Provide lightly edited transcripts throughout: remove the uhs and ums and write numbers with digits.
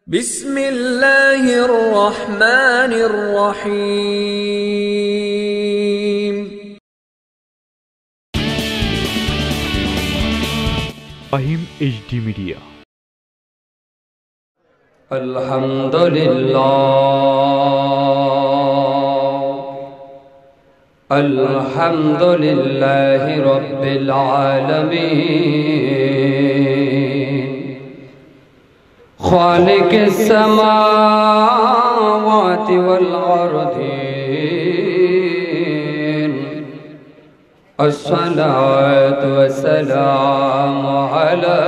بسم الله الرحمن الرحيم. Fahim HD media. আলহামদুলিল্লাহি রাব্বিল আলামিন খালিকিস সামাওয়াতি ওয়াল আরদিন আসসালাতু ওয়াসসালামু আলা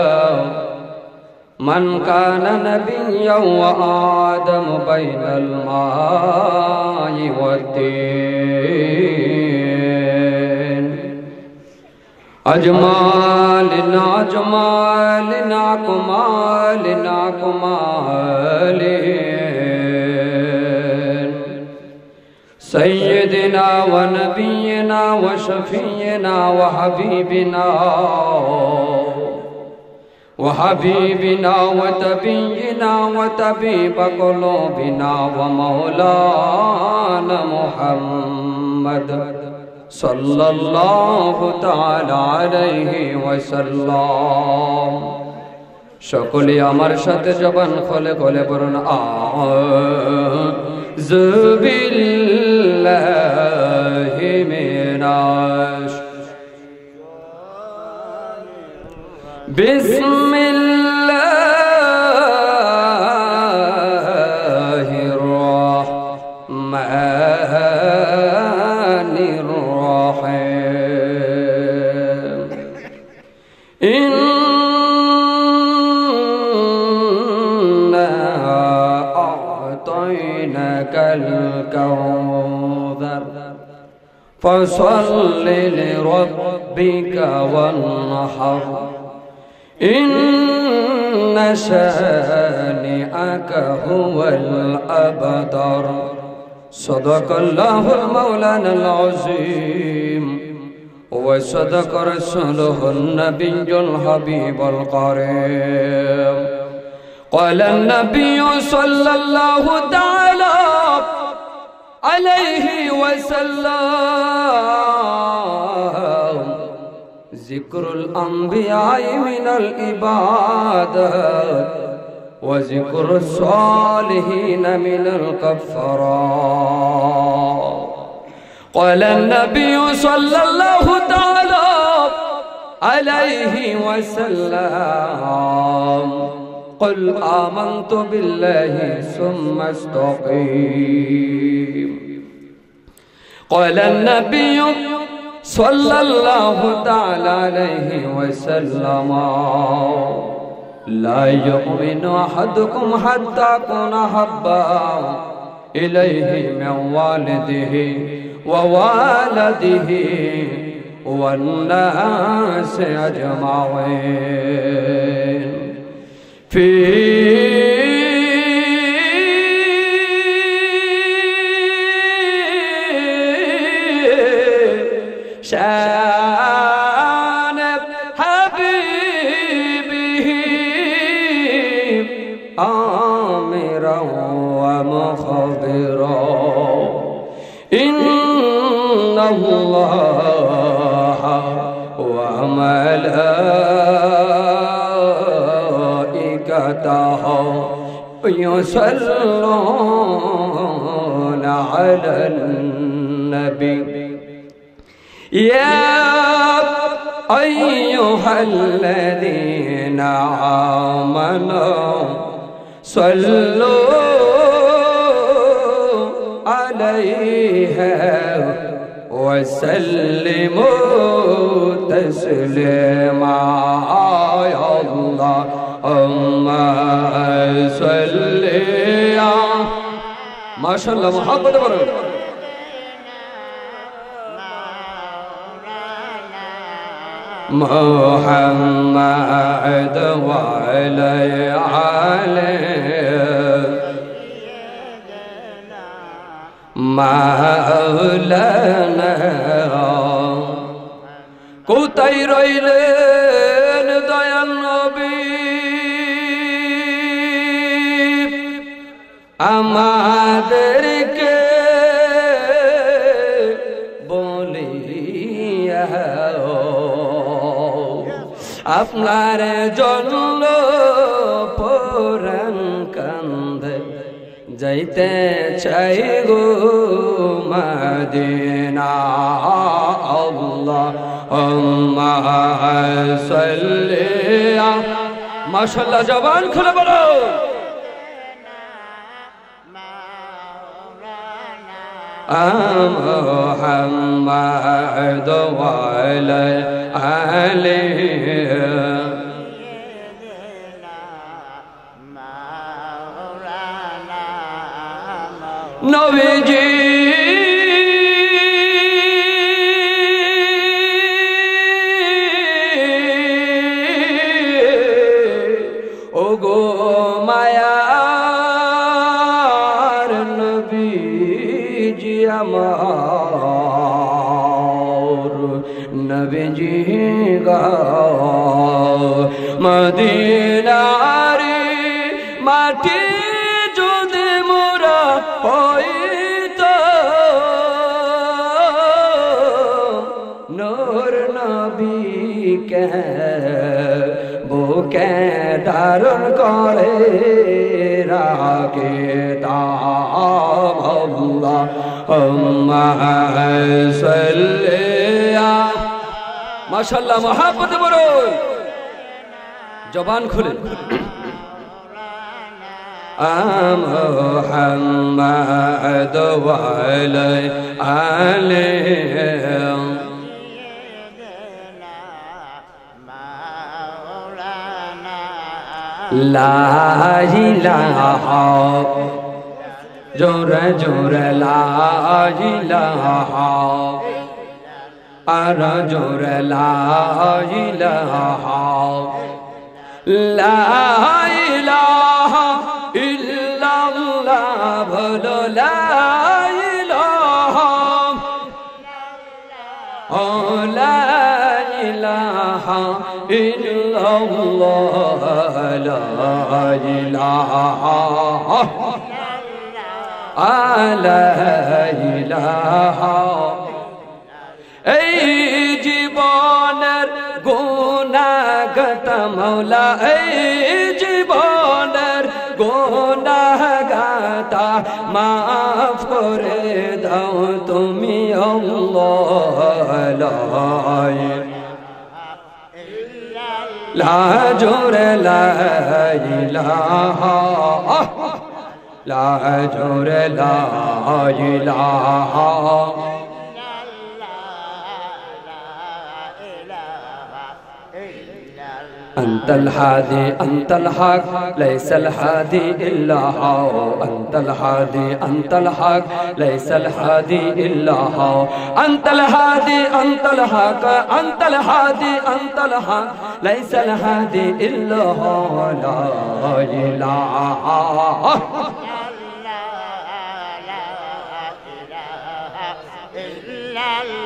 من كان نبيا وآدم بين الماء والدين أجمالنا أجمالنا كمالنا كمالين سيدنا ونبينا وشفينا وحبيبنا وتبينا وطبيب قلوبنا ومولانا محمد صلى الله تعالى عليه وسلم সকলে আমার সাথে জবান খুলে খুলে বলুন আউযু বিল্লাহি মিনাশ বিসমিল্লাহির রহমানির রহিম ইন্না আ'তাইনাকাল কাউসার ফাসাল্লি লিরাব্বিকা ওয়ানহার إن شانئك هو الأبتر صدق الله المولانا العظيم وصدق رسوله النبي الحبيب الكريم قال النبي صلى الله تعالى عليه وسلم ذكر الأنبياء من العبادات وذكر الصالحين من الكفارات قال النبي صلى الله تعالى عليه وسلم قل آمنت بالله ثم استقيم قال النبي صلى الله تعالى عليه وسلم لا يؤمن أحدكم حتى أكون أحبا إليه من والده ووالده والناس أجمعين في شان حبيبه آمرا ومخبرا إن الله وملائكته يصلون على النبي يا أيها الذين آمنوا صلوا عليه وسلموا تسليما يا اللهم صل ما شاء الله محبت برد محمد وعلى عليه مولانا কোথায় রইলেন দয়াল নবী আমাদেরকে বলিয়া আপনার জন্য পরাণ কান্দে যাইতে চাই গো মদিনা আল্লাহুম্মা সাল্লি মাশাআল্লাহ জবান খুলে বলো মুহাম্মাদ ওয়া আলা আলিহি নবীজি ও গো মায়ার নবীজি আমার নবীজি গা মদিনার মাটি যদি মোরা হইতো নূর নবীকে বুকে ধারণ করে রাখতাম আল্লাহুম্মা সাল্লি মাশাআল্লাহ মহব্বত বলো জবান খুলে মুহাম্মাদ ওয়া আলা আলিহি লা ইলাহা জোরে জোরে লা ইলাহা আর জোরে লা ইলাহা লা ইলাহা ইল্লাল্লাহ বলো লা ইলাহা ও লা ইলাহা ইল্লাল্লাহ লা ইলাহা লা ইলাহা এই জীবনের গুনাহগাত মওলা এই জীবনের গুনাহগাত মাফ করে দাও তুমি আল্লাহ লা জোরে লা ইলাহা লা জোরে লা ইলাহা أنت الهادي أنت الحق ليس الهادي إلا هو أنت الهادي أنت الحق ليس الهادي إلا هو أنت الهادي أنت الحق أنت الهادي أنت الحق ليس الهادي إلا هو لا إله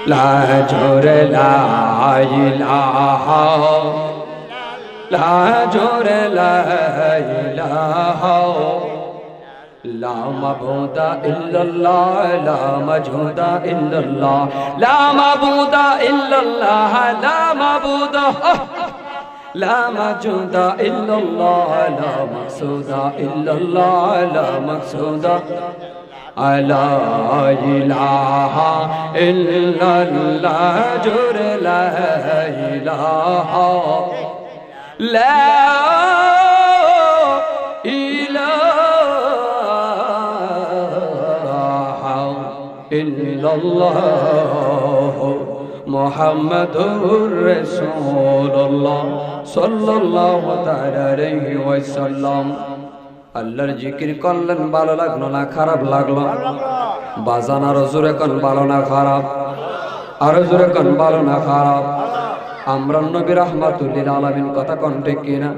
لا جور لا إله لا جور لا إله لا معبود إلا الله لا موجود إلا الله لا معبود إلا الله لا معبود لا موجود إلا الله لا مقصود إلا الله لا مقصود لا إله إلا الله جور لا إله لا إله إلا الله محمد رسول الله صلى الله عليه وسلم আল্লাহর জিকির করলেন ভালো লাগলো না খারাপ লাগলো বাজান আরো জোরে কোন ভালো না খারাপ আরো জোরে কোন ভালো না খারাপ আমরা নবী রাহমাতুল লিল আলামিন কথা কোন ঠিক কিনা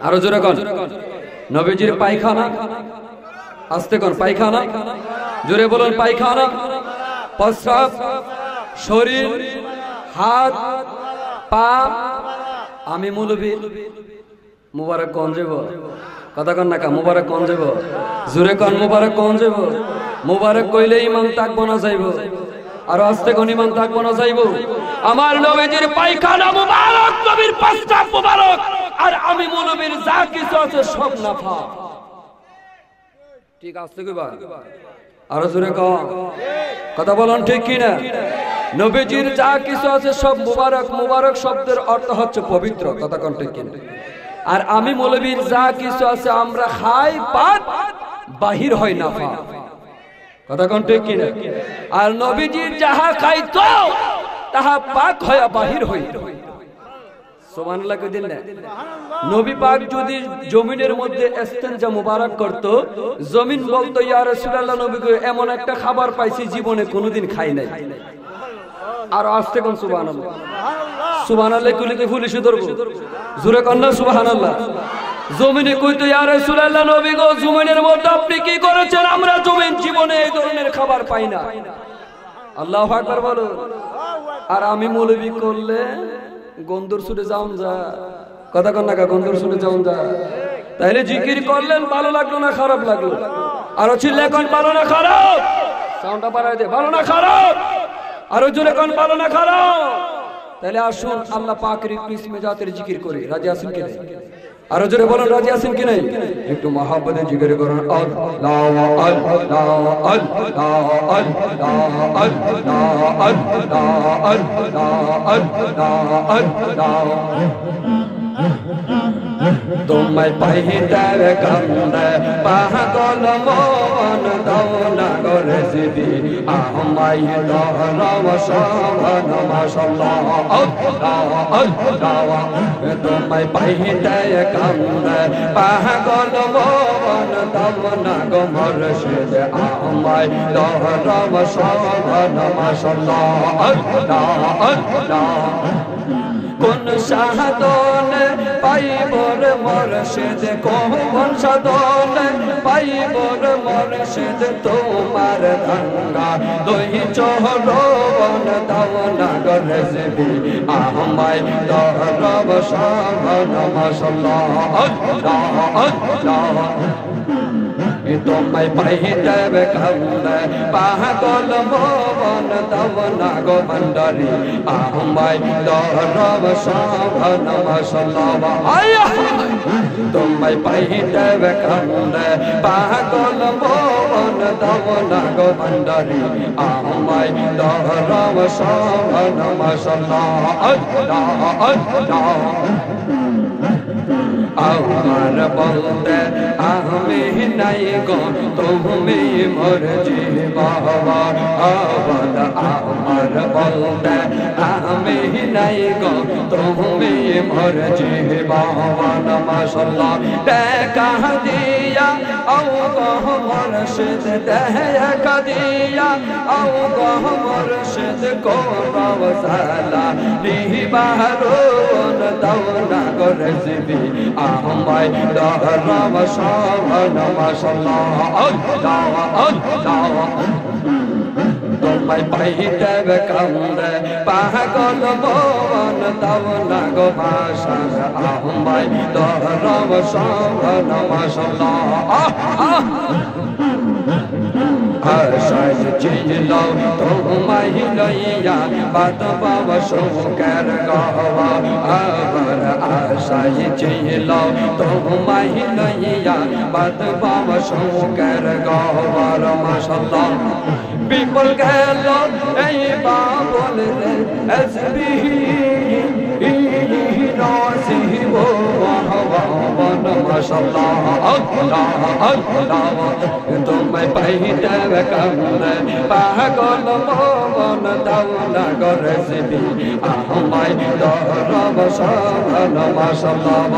আরো জোরে কোন নবীজির পায়খানা আস্তে কোন পায়খানা জোরে বলুন পায়খানা প্রস্রাব শরীর হাত পা আমি মৌলভী মুবারক কোন যাব কথা কন না কা মুবারক কোন যাব জোরে কোন মুবারক কোন যাব মুবারক কইলে ইমান থাকবো না যাইব আর আস্তে কোন ইমান থাকবো না যাইব আমার নবীজির পায়খানা মুবারক নবীর প্রস্তাব মুবারক আর আমি মৌলবীর যা কিছু আছে সব নাফা ঠিক আছে কইবা আর জোরে কোন কথা বলুন ঠিক কি না নবীজির যা কিছু আছে সব মুবারক মুবারক শব্দের অর্থ হচ্ছে পবিত্র কথা কোন ঠিক কি না আর আমি মৌলবীর যা কিছু আছে আমরা খাই পাক বাহির হয় নাফা কথা কোন ঠিক কি না আর নবীজির যাহা খাইতো তাহা পাক হয়ে বাহির হই সুবহানাল্লাহ কই দিন না নবী পাক যদি জমিনের মধ্যে ইস্তেনজা মুবারক করত জমিন বলতো ইয়া রাসূলুল্লাহ নবী গো এমন একটা খাবার পাইছি জীবনে কোনোদিন খাই নাই আর আস্তে কোন সুবহানাল্লাহ সুবহানাল্লাহ কইলে কি পুলিশে ধরবো জোরে কোন না সুবহানাল্লাহ জমিনে কইতো ইয়া রাসূলুল্লাহ নবী গো জমিনের মধ্যে আপনি কি করেছেন আমরা জমিন জীবনে এই ধরনের খাবার পাই না আল্লাহু আকবার বলো আর আমি মৌলবি করলে গন্ধর সুরে যাওন যা কথা কন না গন্ধর সুরে যাওন যা তাইলে জিকির করলেন ভালো লাগলো না খারাপ লাগলো আর চিল্লা কোন ভালো না খারাপ সাউন্ডটা বাড়াই দে ভালো না খারাপ আর জোরে কোন ভালো না খারাপ তাহলে আসুন আল্লাহ পাকের ইসমে জাতের জিকির করি রাজি আছেন কি নাই আর জোরে বলুন রাজি আছেন কি নাই একটু মহব্বতে জিকির করুন আল্লাহ আল্লাহ আল্লাহ আল্লাহ আল্লাহ আল্লাহ আল্লাহ তোমায় পাইতে কান্দে পাগল মন দাও না করে সিদি আমায় দহরাম শোভন মাশাআল্লাহ আল্লাহ আল্লাহ তোমায় পাইতে কান্দে পাগল মন দাও না গো মুর্শিদ আমায় দহরাম শোভন মাশাআল্লাহ আল্লাহ আল্লাহ কোন সাধন পাইবর মুর্শিদ কোন সাধন পাইবর মুর্শিদ তোমার গঙ্গা দুই চরণ দাও না গরজবি আমায় দরব শোভন মাশাআল্লাহ আল্লাহ আল্লাহ তোমায় পাইতে কান্দে পাগল মন দাও না গো ভান্ডারি আমায় দরব শোভন মাশাআল্লাহ তোমায় পাইতে কান্দে পাগল মন দাও না গো ভান্ডারি আমায় দরব শোভন মাশাআল্লাহ আল্লাহ আল্লাহ আমার বলতে আমি নাই গো তুমি মোর জীবন আমার বলতে আমি নাই গো তুমি মোর জীবন মাশাআল্লাহ দেখা দিয়া আও গো মুর্শিদ দেখা দিয়া আও গো মুর্শিদ কো রওসালা লিবারুন দাও না গরজবি আমায় দহরাম শোভন মাশাআল্লাহ আল্লাহ আল্লাহ তোমায় পাইতে কান্দে পাগল মন দাও না গো ভাষা আমায় দহরাম শোভন মাশাআল্লাহ আশায় ছিল তোমায় লইয়া বাত পাব সুখের গাওয়া আমার আশায় ছিল তোমায় লইয়া বাত পাব সুখের গাওয়ার মাশাআল্লাহ বিপুল গেল এই বাবুল এসবি নসিব ওয়াহওয়ান মাশাআল্লাহ আল্লাহ আল্লাহ তোমায় পাইতে কান্দে পাগল মন দাও না গরজবি আমায় দরব শোভন মাশাআল্লাহ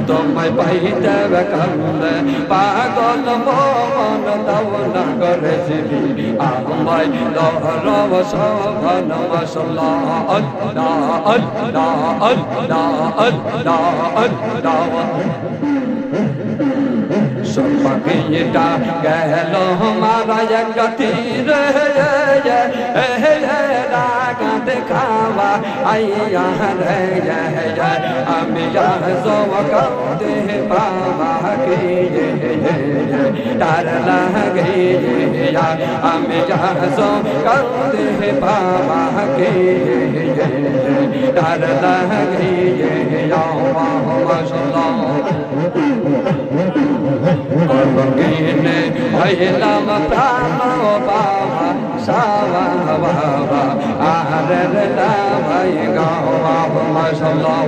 তোমায় পাইতে কান্দে পাগল মন দাও না গরজবি আমায় দরব শোভন মাশাআল্লাহ আল্লাহ আল্লাহ আল্লাহ আল্লাহ আল্লাহ সব পাখিটা গেল মারা এক তীরে রাগাতে খাওয়া আইয়া রে আমি কাঁদতে পাওয়া কে তার লাগে আমি কাঁদতে পাওয়া কে তার লাগে হইলাম প্রাণ বাবা সাবা বাবা আরে ভাই গাওয়া মাশাআল্লাহ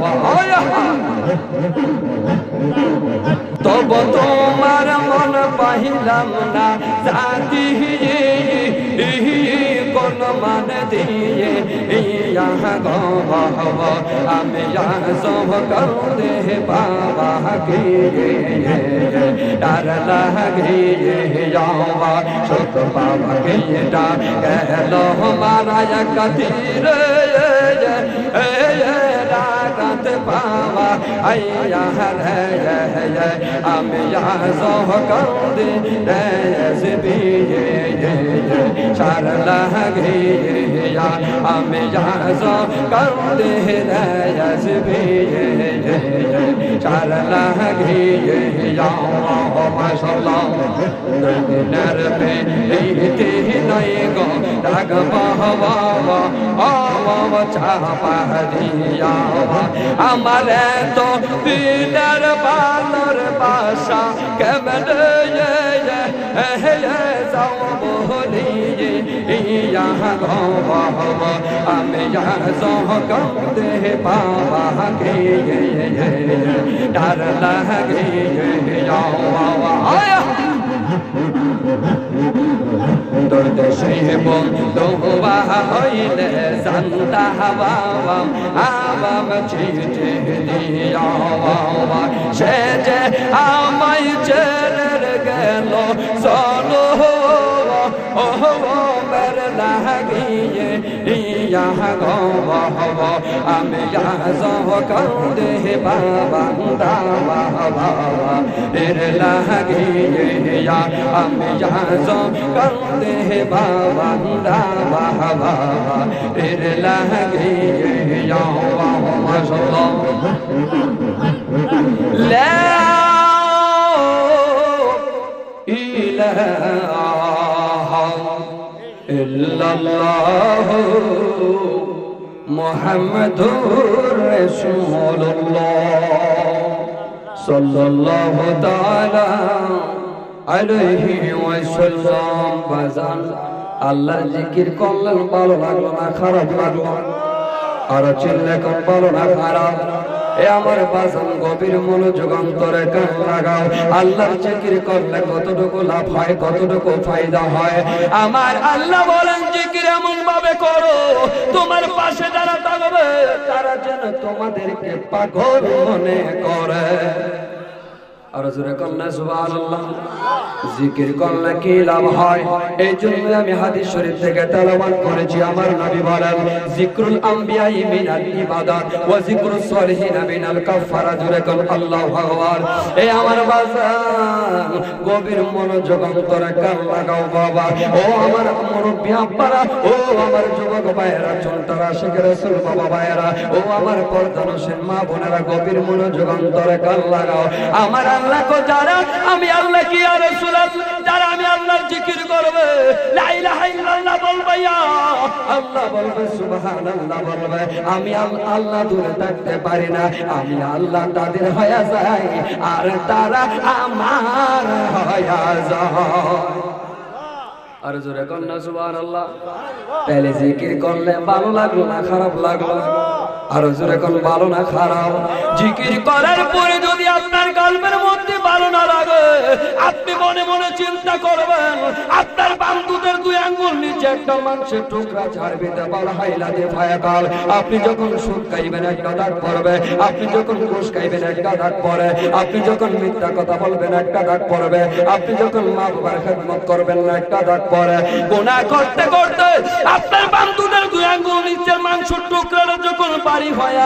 তব তোমার মন পাইলাম না জাতি কোন মান দিয়ে আমি সব করতে বাবা কে তার লাগে যাওয়া সত বাবা কে গেল মারা এক তীরে রাগাত পাওয়া আইয়া রে আমি সব করতে রেসবি চার লাগে আমি সব করতে রেসবি চার লাগে যাওয়া মাশাআল্লাহ দিনের পে এইতে নাই গো রাগ পাওয়া আওয়া চাপা দিয়া আমার তো দিনের বালর বাসা কেমনে যাও বলিয়ে ইয়া গো আমি করতে পাওয়া কে ডার লাগে দর্দ সে বন্ধু হইলে সন্তা বাবা চিঠি দিয়া সে যে আমায় ছেড়ে গেল চলো মের লাগিয়ে ইয়া গো আমি করতে বাবা বাবা এর লাগিয়ে আমি করতে বাবা বাবা এর লাগিয়ে মাশাআল্লাহ লা ইলাহা ইল্লাল্লাহ মুহাম্মাদুর রাসূলুল্লাহ সাল্লাল্লাহু তাআলা আলাইহি ওয়াসাল্লাম বাজান আল্লাহর জিকির করলেন ভালো লাগলো না খারাপ লাগলো আর চিল্লে কোন ভালো না খারাপ এ আমার বাজান গভীর মনোযোগ অন্তরে কান লাগাও আল্লাহর জিকির করলে কতটুকু লাভ হয় কতটুকু ফায়দা হয় আমার আল্লাহ বলেন জিকির এমন ভাবে করো তোমার পাশে যারা থাকবে তারা যেন তোমাদেরকে পাগল মনে করে আর জোরে কন্যা সুবহানাল্লাহ জিকির করলে কি লাভ হয় এই জন্য আমি হাদিস শরীফ থেকে তেলাওয়াত করেছি আমার নবী বলেন জিকরুল আম্বিয়া মিনাল ইবাদাত ওয়া জিকরুস সলিহিন মিনাল কাফারা জোরে কোন আল্লাহু আকবার এই আমার বাজান গভীর মনোযোগ অন্তরে কান লাগাও বাবা ও আমার মুরব্বি আব্বারা ও আমার যুবক ভাইয়েরা চন্তারা শিখে রাসূল বাবা ভাইয়েরা ও আমার পর্দানশীল মা বোনেরা গভীর মনোযোগ অন্তরে কান লাগাও আমার আল্লাহ কো যারা আমি আল্লাহ কি আর রাসূল যারা আমি আল্লাহর জিকির করবে লা ইলাহা ইল্লাল্লাহ বলবে আল্লাহ বলবে সুবহানাল্লাহ বলবে আমি আল্লাহ দূরে থাকতে পারি না আমি আল্লাহ তাদের হয়ে যাই আর তারা আমার হয়ে যায় আর জোরে কন্যা সুবহানাল্লাহ তাহলে জিকির করলে ভালো লাগলো না খারাপ লাগলো আর জোরে কোন ভালো না খারাপ জিকির করার পরে যদি আপনার কলবের মধ্যে ভালো না লাগে আপনি মনে মনে চিন্তা করবেন আপনার বাম দুধের দুই আঙ্গুল নিচে একটা মাংসের টুকরা ছাড়বিতে বলা হয় লাদে ফায়াকাল। আপনি যখন সুদ খাইবেন একটা দাগ পড়বে, আপনি যখন ঘুষ খাইবেন একটা দাগ পড়ে, আপনি যখন মিথ্যা কথা বলবেন একটা দাগ পড়বে, আপনি যখন মা বাবার খেদমত করবেন না একটা দাগ পড়ে। গুনাহ করতে করতে আপনার বান্ধবদের দুই আঙ্গুল নিচের মাংসের টুকরাটা যখন বাড়ি হয়ে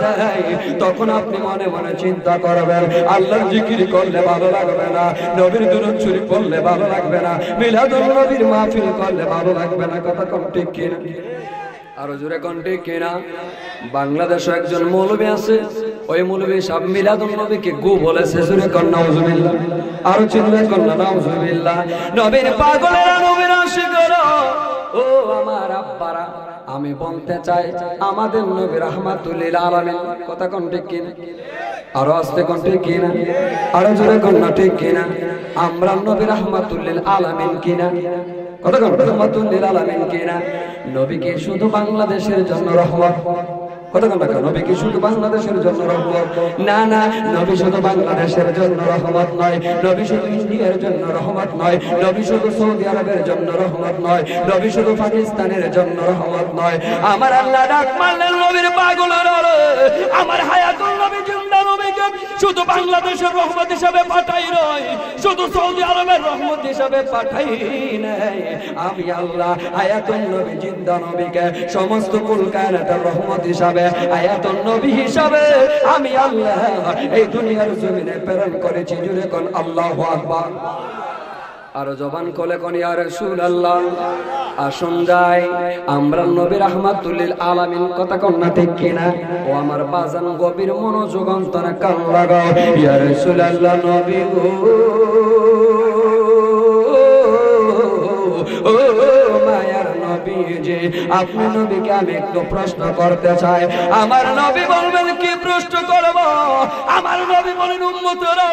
যায়, তখন আপনি মনে মনে চিন্তা করবেন আল্লাহর জিকির করলে ভালো লাগবে না, নবীর দুরূদ শরীফ পড়লে ভালো লাগবে না, মিলাদুন নবীর মাহফিল করলে ভালো লাগবে না। কথা কোন ঠিক কিনা? আরো জোরে কোন ঠিক কিনা? বাংলাদেশে একজন মৌলবী আছে, ওই মৌলবী সাহেব মিলাদুন নবীকে গু বলেছে। জোরে কোন নাউজুবিল্লাহ। আরো চিল্লায় কোন নাউজুবিল্লাহ। নবীর পাগলেরা নবীর আশিকরা, ও আমার আব্বারা, আমি বলতে চাই আমাদের নবী রাহমাতুল লিল আলামিন। কথা কোন ঠিক কিনা? আরো আস্তে কোন ঠিক কিনা? আরো জোরে কোন ঠিক কিনা? আমরা নবী রাহমাতুল লিল আলামিন কিনা? কথা কোন রাহমাতুল লিল আলামিন কিনা? নবী কি শুধু বাংলাদেশের জন্য রহমত? কথা কোন না? নবী কি শুধু বাংলাদেশের জন্য রহমত? না না, নবী শুধু বাংলাদেশের জন্য রহমত নয়, নবী শুধু ইন্ডিয়ার জন্য রহমত নয়, নবী শুধু সৌদি আরবের জন্য রহমত নয়, নবী শুধু পাকিস্তানের জন্য রহমত নয়। আমার আল্লাহ ডাক মারলেন নবীর পাগলেরা, আমার হায়াতুল নবী জিন্দা নবীকে শুধু বাংলাদেশের রহমত হিসাবে পাঠাই নয়, শুধু সৌদি আরবের রহমত হিসাবে পাঠাই নাই। আমি আল্লাহ হায়াতুল নবী জিন্দা নবীকে সমস্ত কুল কায়নাতের রহমত হিসাবে, হায়াতুন নবী হিসাবে আমি আল্লাহ এই দুনিয়ার জমিনে প্রেরণ করেছি। জুড়ে কোন আল্লাহু আকবার। আর জবান কোলে কোন ইয়া রাসূলুল্লাহ। আসুন যাই আমরা নবী রাহমাতুল লিল আলামিন। কথা কোন না ঠিক কিনা? ও আমার বাজান গভীর মনোযোগ অন্তরে কান লাগাও। ইয়া রাসূলুল্লাহ নবী গো, ও মায়ার নবীজি, আপনি নবীকে আমি একটু প্রশ্ন করতে চাই। আমার নবী বলবেন কি প্রশ্ন করব? আমার নবী বলেন উম্মতেরা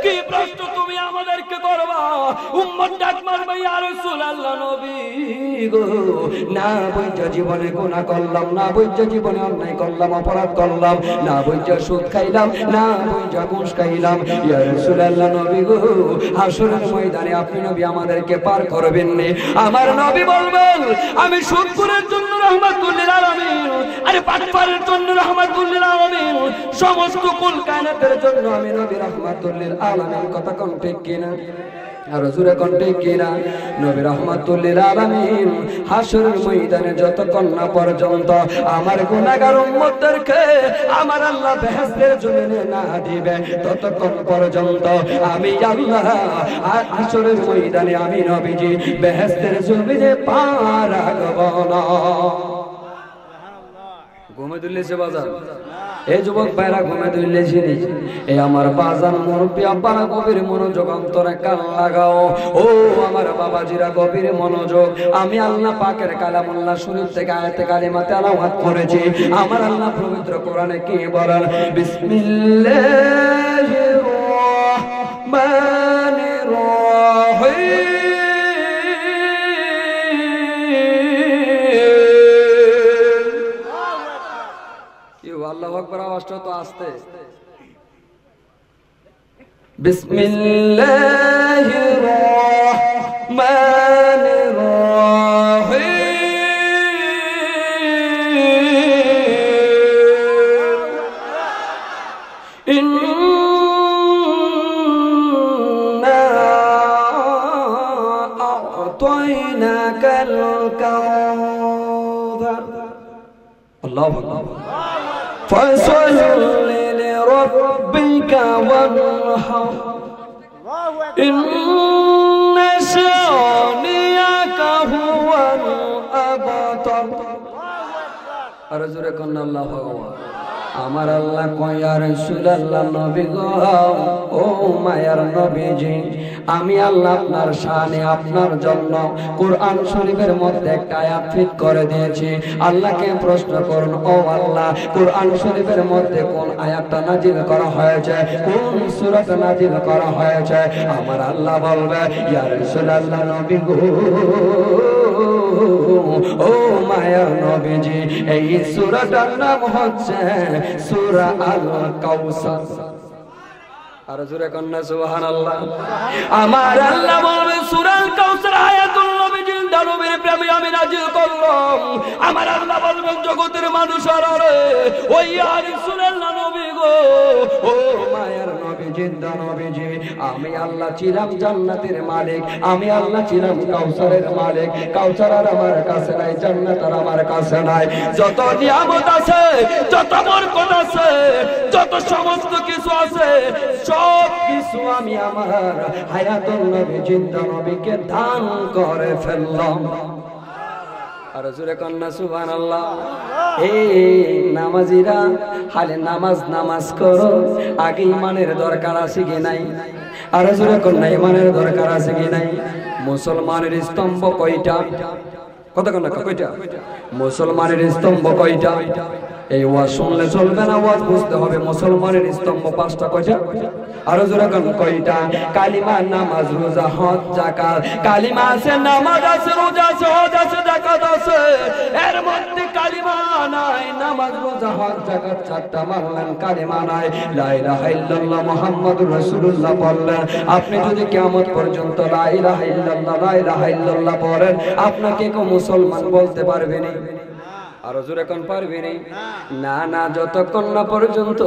কি প্রশ্ন তুমি আমাদেরকে করবা? উম্মত ডাক মারবে ইয়া রাসূলুল্লাহ নবী গো, না বুঝা জীবনে গুনাহ করলাম, না বুঝা জীবনে অন্যায় করলাম, অপরাধ করলাম, না বুঝা সুদ খাইলাম, না বুঝা ঘুষ খাইলাম। ইয়া রাসূলুল্লাহ নবী গো, হাসরের ময়দানে আপনি নবী আমাদেরকে পার করবেন না। আমার নবী বলবেন আমি সুদখোরের জন্য রাহমাতুল লিল আলামিন, আরে পাটপারের জন্য রাহমাতুল লিল আলামিন, সমস্ত কুল কায়নাতের জন্য আমি নবী রাহমাতুল লিল আলামিন। কথা কোন ঠিক কিনা? আর জোরে কোন ঠিক কিনা? নবী রাহমাতুল লিল আলামিন হাসরের ময়দানে যতক্ষণ না পর্যন্ত আমার গুনাহগার উম্মতদেরকে আমার আল্লাহ বেহেশতের জমিনে না দিবে, ততক্ষণ পর্যন্ত আমি আল্লাহ হাসরের ময়দানে আমি নবীজি বেহেশতের জমিনে পা রাখব না। ঘুমে তুললেছে বাজার, এই যুবক ভাইরা ঘুমে তুললেছি। এই আমার বাজার মুরব্বী আব্বারা গভীর মনোযোগ অন্তরে কান লাগাও। ও আমার বাবাজিরা গভীর মনোযোগ। আমি আল্লাহ পাকের কালামুল্লাহ শরীফ থেকে আয়াতে কালিমা তেলাওয়াত করেছি। আমার আল্লাহ পবিত্র কোরআনে কি বলেন? বিসমিল্লাহির রাহমানির রাহিম। আল্লাহু আকবার, আওয়াজটা তো আস্তে। বিসমিল্লাহির রাহমানির রাহিম। ইন্না আ'তাইনাকাল কাউসার। আল্লাহু আকবার। فصل لربك وانحر إن شانئك هو الأبتر। أرجوك أن الله أكبر। আমার আল্লাহ কয় ইয়া রাসূলুল্লাহ নবী গো, ও মায়ার নবীজি, আমি আল্লাহ আপনার শানে আপনার জন্য কোরআন শরীফের মধ্যে একটা আয়াত ফিট করে দিয়েছি। আল্লাহকে প্রশ্ন করুন, ও আল্লাহ কোরআন শরীফের মধ্যে কোন আয়াতটা নাজিল করা হয়েছে, কোন সূরাটা নাজিল করা হয়েছে? আমার আল্লাহ বলবে ইয়া রাসূলুল্লাহ নবী গো, ও মায়ার নবীজি, এই সূরাটার নাম হচ্ছে সূরা আল কাউসার। আর জোরে কন্না সুবহানাল্লাহ। আমার আল্লাহ বলবে সূরা আল কাউসার হায়াতুল নবী জিন্দা জিন্দা নবীর প্রেমে আমি নাজিল করলাম। আমার আল্লাহ বলবেন জগতের মানুষেরা রে, ও ইয়া রাসূলুল্লাহ নবী গো, ও মায়ের নবী জিন্দা নবীজি, আমি আল্লাহ ছিলাম জান্নাতের মালিক, আমি আল্লাহ ছিলাম কাউসারের মালিক। কাউসার আর আমার কাছে নাই, জান্নাত আর আমার কাছে নাই। যত নিয়ামত আছে, যত বরকত আছে, যত সমস্ত কিছু আছে, সব কিছু আমি আমার হায়াতুন নবী জিন্দা নবীকে দান করে ফেললাম। আর জোরে কন্যা সুবহানাল্লাহ। এই নামাজিরা হালে নামাজ নামাজ করো, আগে ইমানের দরকার আছে কি নাই? আর জোরে কন্যা ইমানের দরকার আছে কি নাই? মুসলমানের স্তম্ভ কয়টা? কত কন্যা কয়টা? মুসলমানের স্তম্ভ কয়টা? এই ওয়াজ শুনলে চলবে না, ওয়াজ বুঝতে হবে। মুসলমানের স্তম্ভ পাঁচটা। কয়টা? আরো জোরে কোন কয়টা? কালিমা, নামাজ, রোজা, হজ, যাকাত। কালিমা আছে, নামাজ আছে, রোজা আছে, হজ আছে, যাকাত আছে। এর মধ্যে কালিমা নাই, নামাজ, রোজা, হজ, যাকাত চারটা মানলেন, কালিমা নাই। লা ইলাহা ইল্লাল্লাহ মুহাম্মাদুর রাসূলুল্লাহ বললেন। আপনি যদি কিয়ামত পর্যন্ত লা ইলাহা ইল্লাল্লাহ লা ইলাহা ইল্লাল্লাহ পড়েন, আপনাকে কেউ মুসলমান বলতে পারবে না। আর জোরে কোন পারবে না? না, যতক্ষণ না পর্যন্ত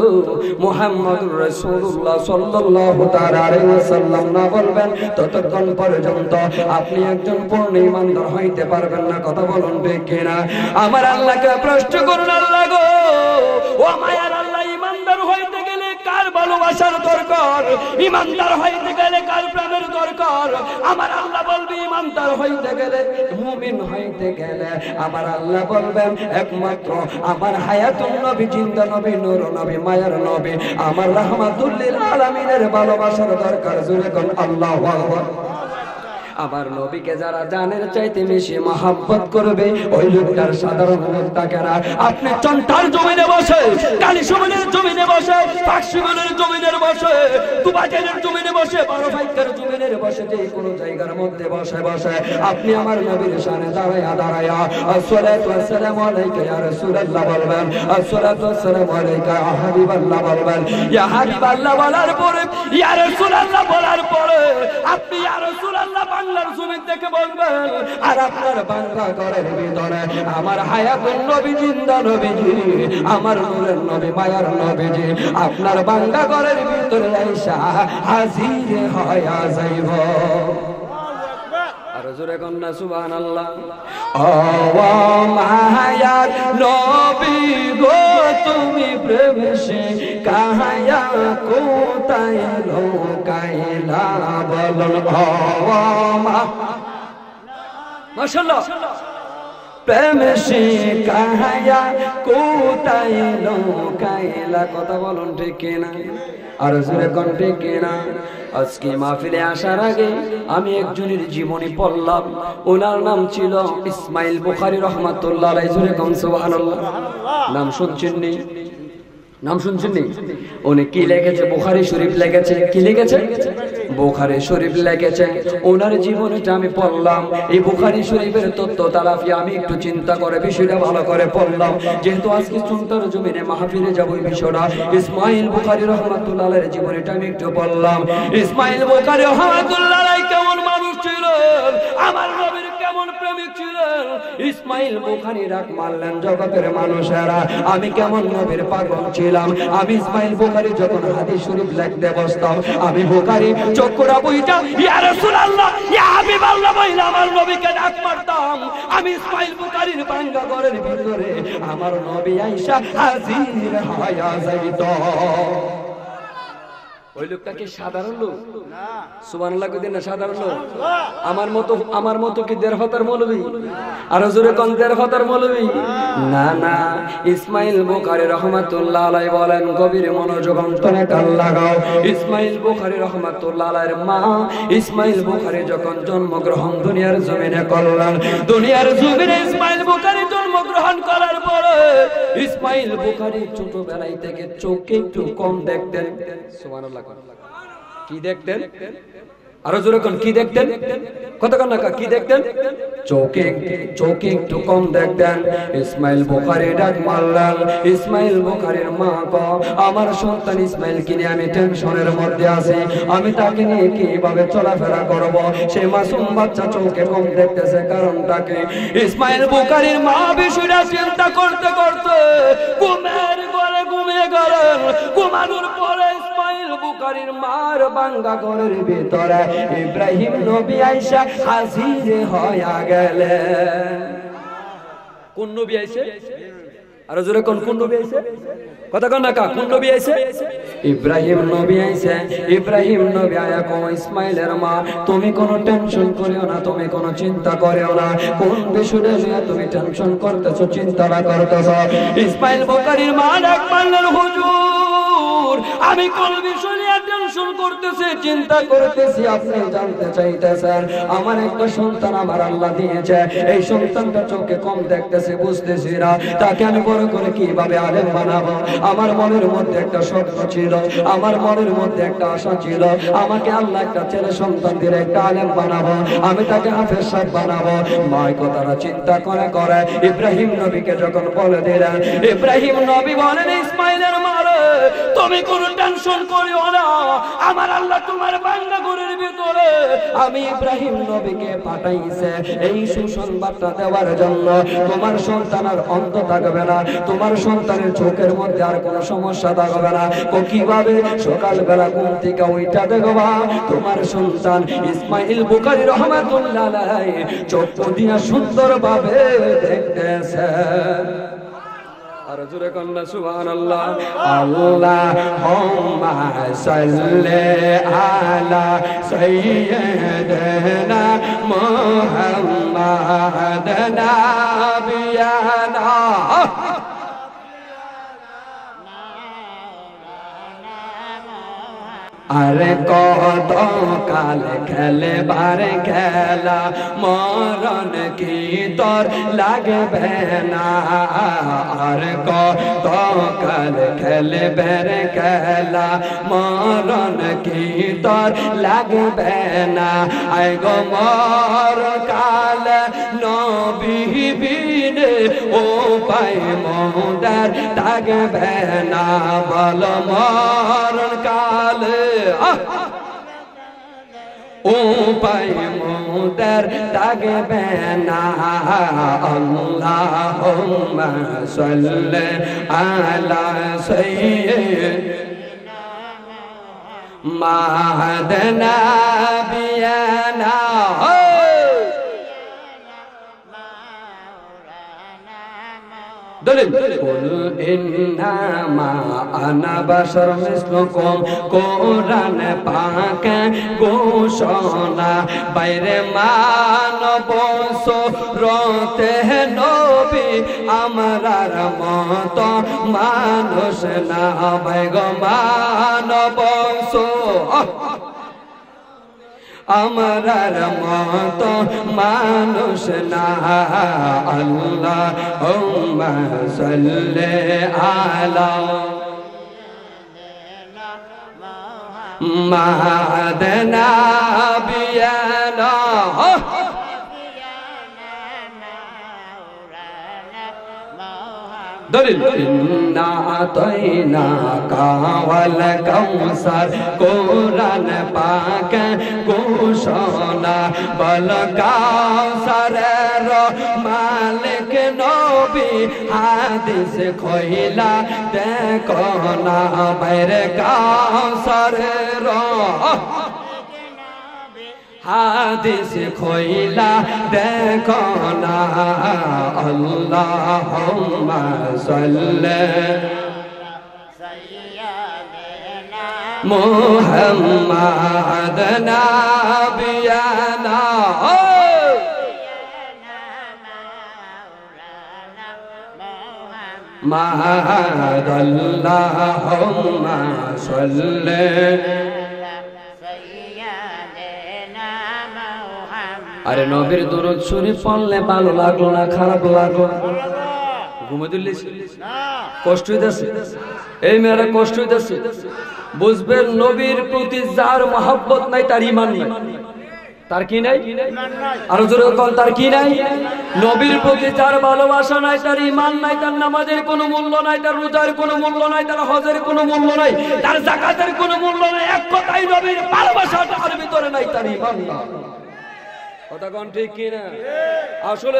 মুহাম্মদুর রাসূলুল্লাহ সাল্লাল্লাহু তাআলা আলাইহি ওয়াসাল্লাম না বলবেন, ততক্ষণ পর্যন্ত আপনি একজন পূর্ণ ঈমানদার হইতে পারবেন না। কথা বলুন ঠিক কিনা? আমার আল্লাহকে প্রশ্ন করুন, আল্লাহ গো, ও মায়ার আল্লাহ, ঈমানদার হইতে গেলে কার ভালোবাসার দরকার? ঈমানদার হইতে গেলে কার প্রেমের দরকার? আমার আল্লাহ বলবে ঈমানদার হইতে গেলে, মুমিন হইতে গেলে আমার আল্লাহ বলবেন একমাত্র আমার হায়াতুন নবী জিন্দা নবী নূর নবী মায়ার নবী আমার রাহমাতুল লিল আলামিনের ভালোবাসার দরকার। জোরে কোন আল্লাহু আকবার। আমার নবীকে যারা জানের চাইতে বেশি মহব্বত করবে, ওই লোকটার সাধারণ লোকটাকে না। আপনি চন্তার জমিনে বসে, কালিশমনের জমিনে বসে, পাকশিমনের জমিনের বসে, দুবাজারের জমিনে বসে, বারোভাইকার জমিনের বসে, যে কোনো জায়গার মধ্যে বসে বসে আপনি আমার নবীর শানে দাঁড়ায়া দাঁড়ায়া আসসালাতু ওয়াসসালামু আলাইকা ইয়া রাসূলুল্লাহ বলবেন, আসসালাতু ওয়াসসালামু আলাইকা ইয়া হাবিবাল্লাহ বলবেন। ইয়া হাবিবাল্লাহ বলার পরে, ইয়া রাসূলুল্লাহ বলার পরে আপনি ইয়া রাসূলুল্লাহ বাংলার জমিন থেকে বলবেন। আর আপনার বাংলা ঘরের ভিতরে আমার হায়াতুন নবী জিন্দা নবীজি, আমার নূরের নবী মায়ার নবীজি আপনার বাংলা ঘরের ভিতরে আইসা হাজির হয়া যাইব। আর জোরে কন্যা সুবহানাল্লাহ। ও মায়ার নবী গো, তুমি প্রেমে কাহায়া কোথায় লোকাইলা বলুন। ও মাশাআল্লাহ, প্রেমে কাহায়া কোথায় লোকাইলা। কথা বলুন ঠিক কিনা? আর জোরে কোন ঠিক কিনা? আজকে মাহফিলে আসার আগে আমি একজনের জীবনী পড়লাম। ওনার নাম ছিল ইসমাইল বুখারী রাহমাতুল্লাহ আলাইহি। জোরে কোন সুবহানাল্লাহ। নাম শুনছেন নি? নাম শুনছেন নি? উনি কি লিখেছে? বুখারী শরীফ লিখেছে। কি লিখেছে? বুখারী শরীফ লিখেছে। ওনার জীবনীটা আমি পড়লাম। এই বুখারী শরীফের তত্ত্ব তালাফি আমি একটু চিন্তা করে বিষয়টা ভালো করে পড়লাম। যেহেতু আজকে চুনতার জমিনে মাহফিলে যাব, এই বিষয়টা ইসমাইল বুখারী রাহমাতুল্লাহ আলাইহির জীবনীটা আমি একটু পড়লাম। ইসমাইল বুখারী রাহমাতুল্লাহ আলাইহি কেমন মানুষ ছিলেন, আমার নবীর কেমন প্রেমিক ছিলেন। ইসমাইল বুখারী রাগ মারলেন জগতের মানুষেরা আমি কেমন নবীর পাগল ছিলাম। আমি ইসমাইল বুখারী যখন হাদিস শরীফ লিখতে বসতাম, আমি বুখারী চোখরা বইটা ইয়া রাসূলুল্লাহ ইয়া হাবিবাল্লাহ বইলা আমার নবীকে ডাক মারতাম। আমি ইসমাইল বুখারীর বাংলা ঘরের ভিতরে আমার নবী আয়েশা হাজির হয়া যাইত। ওই লোকটা কি সাধারণ লোক? না। সুবহানাল্লাহ কইতেন না? সাধারণ লোক। আমার মতো কি দেড়হতার মৌলবী? আর জোরে কোন দেড়হতার মৌলবী? না না, ইসমাইল বুখারী রাহমাতুল্লাহ আলাইহি বলেন, গভীর মনোযোগ অন্তরে কান লাগাও। ইসমাইল বুখারী রাহমাতুল্লাহ আলাইহির মা ইসমাইল বুখারী যখন জন্মগ্রহণ দুনিয়ার জমিনে করলেন, দুনিয়ার জমিনে ইসমাইল বুখারী জন্মগ্রহণ করার পরে ইসমাইল বুখারী ছোটবেলায় থেকে চোখে একটু কম দেখতেন। সুবহানাল্লাহ। কি দেখতেন? আরো জোরে কোন কি দেখতেন? কতক্ষণ না কি দেখতেন? চোখে একটু কম দেখতেন। ইসমাইল বুখারী ডাক মারলেন, ইসমাইল বুখারীর মা কো, আমার সন্তান ইসমাইল কিনে আমি টেনশনের মধ্যে আছি, আমি তাকে নিয়ে কিভাবে চলাফেরা করব? সে মাসুম বাচ্চা চোখে কম দেখতেছে, কারণটাকে ইসমাইল বুখারীর মা বিষয়টা চিন্তা করতে করতে ঘুমের ঘরে ঘুমিয়ে গেলেন। ঘুমানোর পরে ইসমাইল বুখারীর মার বাঙ্গা ঘরের ভিতরে ইব্রাহিম নবী আয়েশা হাজির হয়ে গেলেন। কোন নবী আইছে? আরো জোরে কোন নবী আইছে? কথা কোন না কোন নবী আইছে? ইব্রাহিম নবী আইছে। ইব্রাহিম নবী আয়া কো, ইসমাইলের মা তুমি কোনো টেনশন করিও না, তুমি কোনো চিন্তা করিও না। কোন বিষয়ে নিয়ে তুমি টেনশন করতেছো, চিন্তাটা করতেছো? ইসমাইল বুখারীর মা ডাক মারলেন, হুজুর আমি কোন বিষয় নিয়ে টেনশন করতেছি, চিন্তা করতেছি, আপনি জানতে চাইতেছেন আমার একটা সন্তান আমার আল্লাহ দিয়েছে, এই সন্তানটা চোখে কম দেখতেছে, বুঝতেছি না তাকে আমি বড় করে কিভাবে আলেম বানাবো। আমার মনের মধ্যে একটা স্বপ্ন ছিল, আমার মনের মধ্যে একটা আশা ছিল, আমাকে আল্লাহ একটা ছেলে সন্তান দিয়ে একটা আলেম বানাবো, আমি তাকে হাফেজ সাহেব বানাবো। মা কথাটা চিন্তা করে করে ইব্রাহিম নবীকে যখন বলে দিলেন, ইব্রাহিম নবী বলেন, ইসমাইলের মা রে তুমি কোনো টেনশন করিও না, আমার আল্লাহ তোমার বাংলা ঘরের ভিতরে আমি ইব্রাহিম নবীকে পাঠাইছে এই সুসংবাদটা দেওয়ার জন্য। তোমার সন্তান আর অন্ধ থাকবে না, তোমার সন্তানের চোখের মধ্যে আর কোনো সমস্যা থাকবে না। ও কিভাবে? সকালবেলা ঘুম থেকে ওইটা দেখবা তোমার সন্তান ইসমাইল বুখারী রাহমাতুল্লাহ আলাইহি চক্ষু দিয়া সুন্দরভাবে দেখতেছে। আর জোরে কন্না সুবহানাল্লাহ। আল্লাহুম্মা সাল্লি আলা সাইয়্যিদিনা মুহাম্মাদ নাবিয়ানা। আরে কত কাল খেলবার খেলা, মরণ কি তোর লাগবে না? আর কত কাল খেলবার খেলা, মরণ কি তোর লাগবে না? আই গো মর কাল নবী বিনে ও পাই মোদের থাকবে না, বল মরণ কালে ও পাই মোদের থাকবে না। আল্লাহুম্মা সাল্লি আলা সাইয়্যিদিনা মুহাম্মাদ নাবিয়ানা। কুল ইন্নামা আনা বাশার মিসলুকুম, কোরআন পাক ঘোষণা বাইরে মানব সুরতে নবী আমরার মত মানুষ না, বাইগো মানব আমরার মত মানুষ না। আল্লাহুম্মা সাল্লি আলা মুহাম্মাদ নাবিয়ানা। দলিল ইন্না আতাইনা কাওয়াল কাউসার, কোরআন পাক ঘোষণা বল কাউসারের মালিক নবী হাদিস কইলা দেখো না, বাইরে কাউসারের হাদিস কইলা দেখো না। আল্লাহুম্মা সাল্লি মুহাম্মাদ নাবিয়ানা। আল্লাহুম্মা সাল্লি। আরে নবীর দরুদ শরীফ পড়লে ভালো লাগলো না খারাপ লাগলো? ঘুমে দিল্লি কষ্ট হইতেছে? এই মেয়েরা কষ্ট হইতেছে, বুঝবেন নবীর প্রতি যার মহব্বত নাই তার ঈমান নাই। তার কি নাই? আরো জোরে বল, তার কি নাই? নবীর প্রতি যার ভালোবাসা নাই তার ঈমান নাই, তার নামাজের কোনো মূল্য নাই, তার রোজার কোনো মূল্য নাই, তার হজের কোনো মূল্য নাই, তার যাকাতের কোনো মূল্য নাই। এক কথায় নবীর ভালোবাসা তার ভিতরে নাই, তার ঈমান নাই। কথা কোন ঠিক কি না? আসলে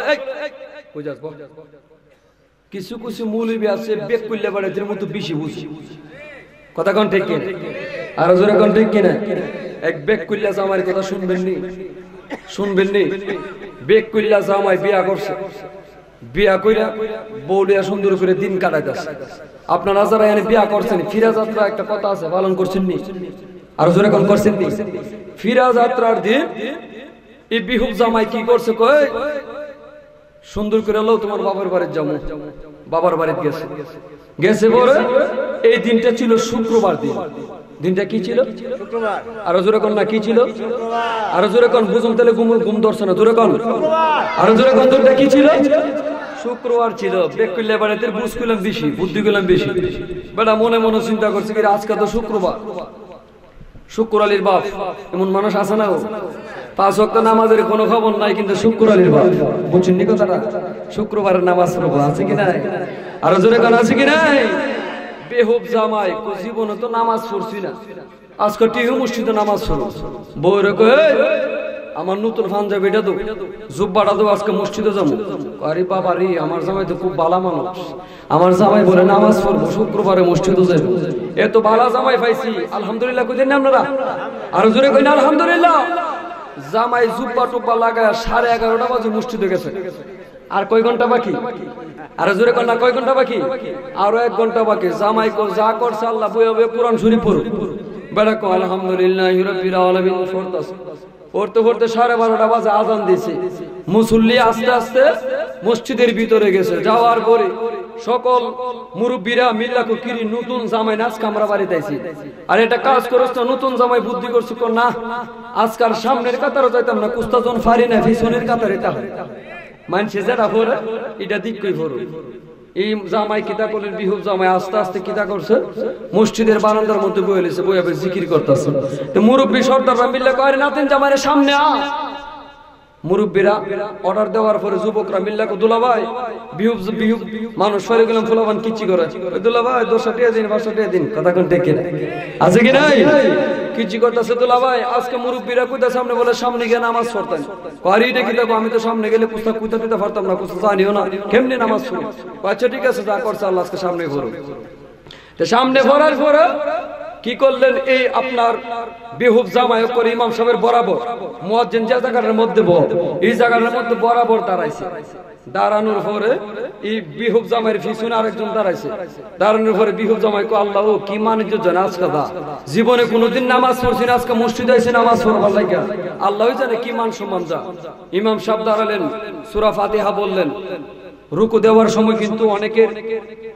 কিছু কিছু মৌলবি আছে বেক করলে পারে এর মতো বেশি বুঝি। কথা কোন ঠিক কি না? আরো জোরে কোন ঠিক কি না? এক বেক কইলা জামাইয়ের কথা শুনবেন নি? শুনবেন নি? বেক কইলা জামাই বিয়া করছে, বিয়া কইরা বউলিয়া সুন্দর করে দিন কাটাইতেছে। আপনারা যারা এখানে বিয়া করছেন, ফিরা যাত্রা একটা কথা আছে, পালন করছেন নি? আরো জোরে কোন করছেন নি? ফিরা যাত্রার দিন এই বিহুব জামাই কি করছে, কই সুন্দর করে লো তোমার বাবার বাড়িতে যাবো। বাবার বাড়িতে গেছে, গেছে পরে এই দিনটা ছিল শুক্রবার দিন। দিনটা কি ছিল? শুক্রবার। আরো জোরে কোন না কি ছিল? আরো জোরে কোন, বুঝুন তাহলে ঘুম ধরছে না। জোরে কোন, আরো জোরে কোন, দিনটা কি ছিল? শুক্রবার ছিল। বেক করলে বাড়িতে বুঝ করলাম বেশি, বুদ্ধি করলাম বেশি। বেটা মনে মনে চিন্তা করছে কি আজকে তো শুক্রবার, শুক্র আলীর বাপ। এমন মানুষ আছে না? 5 ওয়াক্ত নামাজের কোনো খবর নাই, কিন্তু শুক্র আলীর বাপ। বুঝছেন নি কথাটা? শুক্রবারের নামাজ পড়বো, আছে কি নাই? আরো জোরে কোন, আছে কি নাই? বেহুব জামাই জীবনে তো নামাজ পড়ছি না, আজকে টিহু মসজিদে নামাজ পড়ো। বউরে কই আমার নতুন পাঞ্জাবিটা দো, জুব্বাটা দো, আজকে মসজিদে যাবো। আরে বাবা রে, আমার জামাই তো খুব ভালো মানুষ। আমার জামাই বলে নামাজ পড়বো, শুক্রবারে মসজিদে যাবো। এত ভালো জামাই পাইছি, আলহামদুলিল্লাহ কইতেন না আপনারা? আরো জোরে কই না আলহামদুলিল্লাহ। জামাই জুব্বা টুব্বা লাগায় 11:30 বাজে মসজিদে গেছে। আর কয় ঘন্টা বাকি? আরো জোরে কর না, কয় ঘন্টা বাকি? আরো 1 ঘন্টা বাকি। জামাই কো যা করছে আল্লাহ বইয়া বইয়া কোরআন শরীফ পড়ো। বেটা কো আলহামদুলিল্লাহি রাব্বিল আলামিন পড়তাছে। পড়তে পড়তে 12:30 বাজে আযান দিয়েছে। মুসল্লি আস্তে আস্তে মসজিদের ভিতরে গেছে। যাওয়ার পরে সকল মুরব্বীরা মিল্লা কো কিরি নতুন জামাই নাচ কামরা বাড়িতে আইছি। আর এটা কাজ করছ না, নতুন জামাই বুদ্ধি করছ কো না আজকাল সামনের কাতারে যাইতাম না, কুস্তাজন ফারি না, পিছনের কাতারে তা মানছে যেটা পড়ে এটা দিক কই পড়ো। এই জামাই কিতা করলেন, বিহুব জামাই আস্তে আস্তে কিতা করছে, মসজিদের বারান্দার মধ্যে বইয়ে লেছে, বইয়া বইয়া জিকির করতেছে। তো মুরব্বী সর্দাররা মিল্লা কয় নাতেন জামাইয়ের সামনে আ। মুরব্বীরা অর্ডার দেওয়ার পরে যুবকরা মিল্লা কো দুলা ভাই বিহুব মানুষ সরে গেলাম, ফুলাবান কিচ্ছি করে দুলা ভাই 10 টাকা দিন 500 টাকা দিন। কথা কোন ঠিক কিনা? আছে কি নাই? কিচ্ছি করতেছে দুলা ভাই। আজকে মুরব্বীরা কইতা সামনে বলে সামনে গিয়ে নামাজ পড়তেন। করি এটা কি দেখো, আমি তো সামনে গেলে কুস্তা কুইতা দিতে পারতাম না, কুস্তা জানিও না, কেমনে নামাজ পড়ি? আচ্ছা ঠিক আছে, যা করছে আল্লাহ আজকে সামনে পড়ো। তো সামনে পড়ার পরে কি করলেন, এই আপনার বেহুব জামাই করে ইমাম সাহেবের বরাবর মুয়াজ্জিন যে জায়গার মধ্যে এই জায়গার মধ্যে বরাবর দাঁড়াইছে। দাঁড়ানোর পরে এই বেহুব জামাইয়ের পিছনে আরেকজন দাঁড়াইছে। দাঁড়ানোর পরে বেহুব জামাই কো আল্লাহ ও কি মানিজ্য জানা, আজকে দা জীবনে কোনোদিন নামাজ পড়ছি না, আজকে মসজিদে আইছে নামাজ পড়বার লাগা, আল্লাহই জানে কি মান সম্মান যা। ইমাম সাহেব দাঁড়ালেন, সূরা ফাতিহা বললেন। রুকু দেওয়ার সময় কিন্তু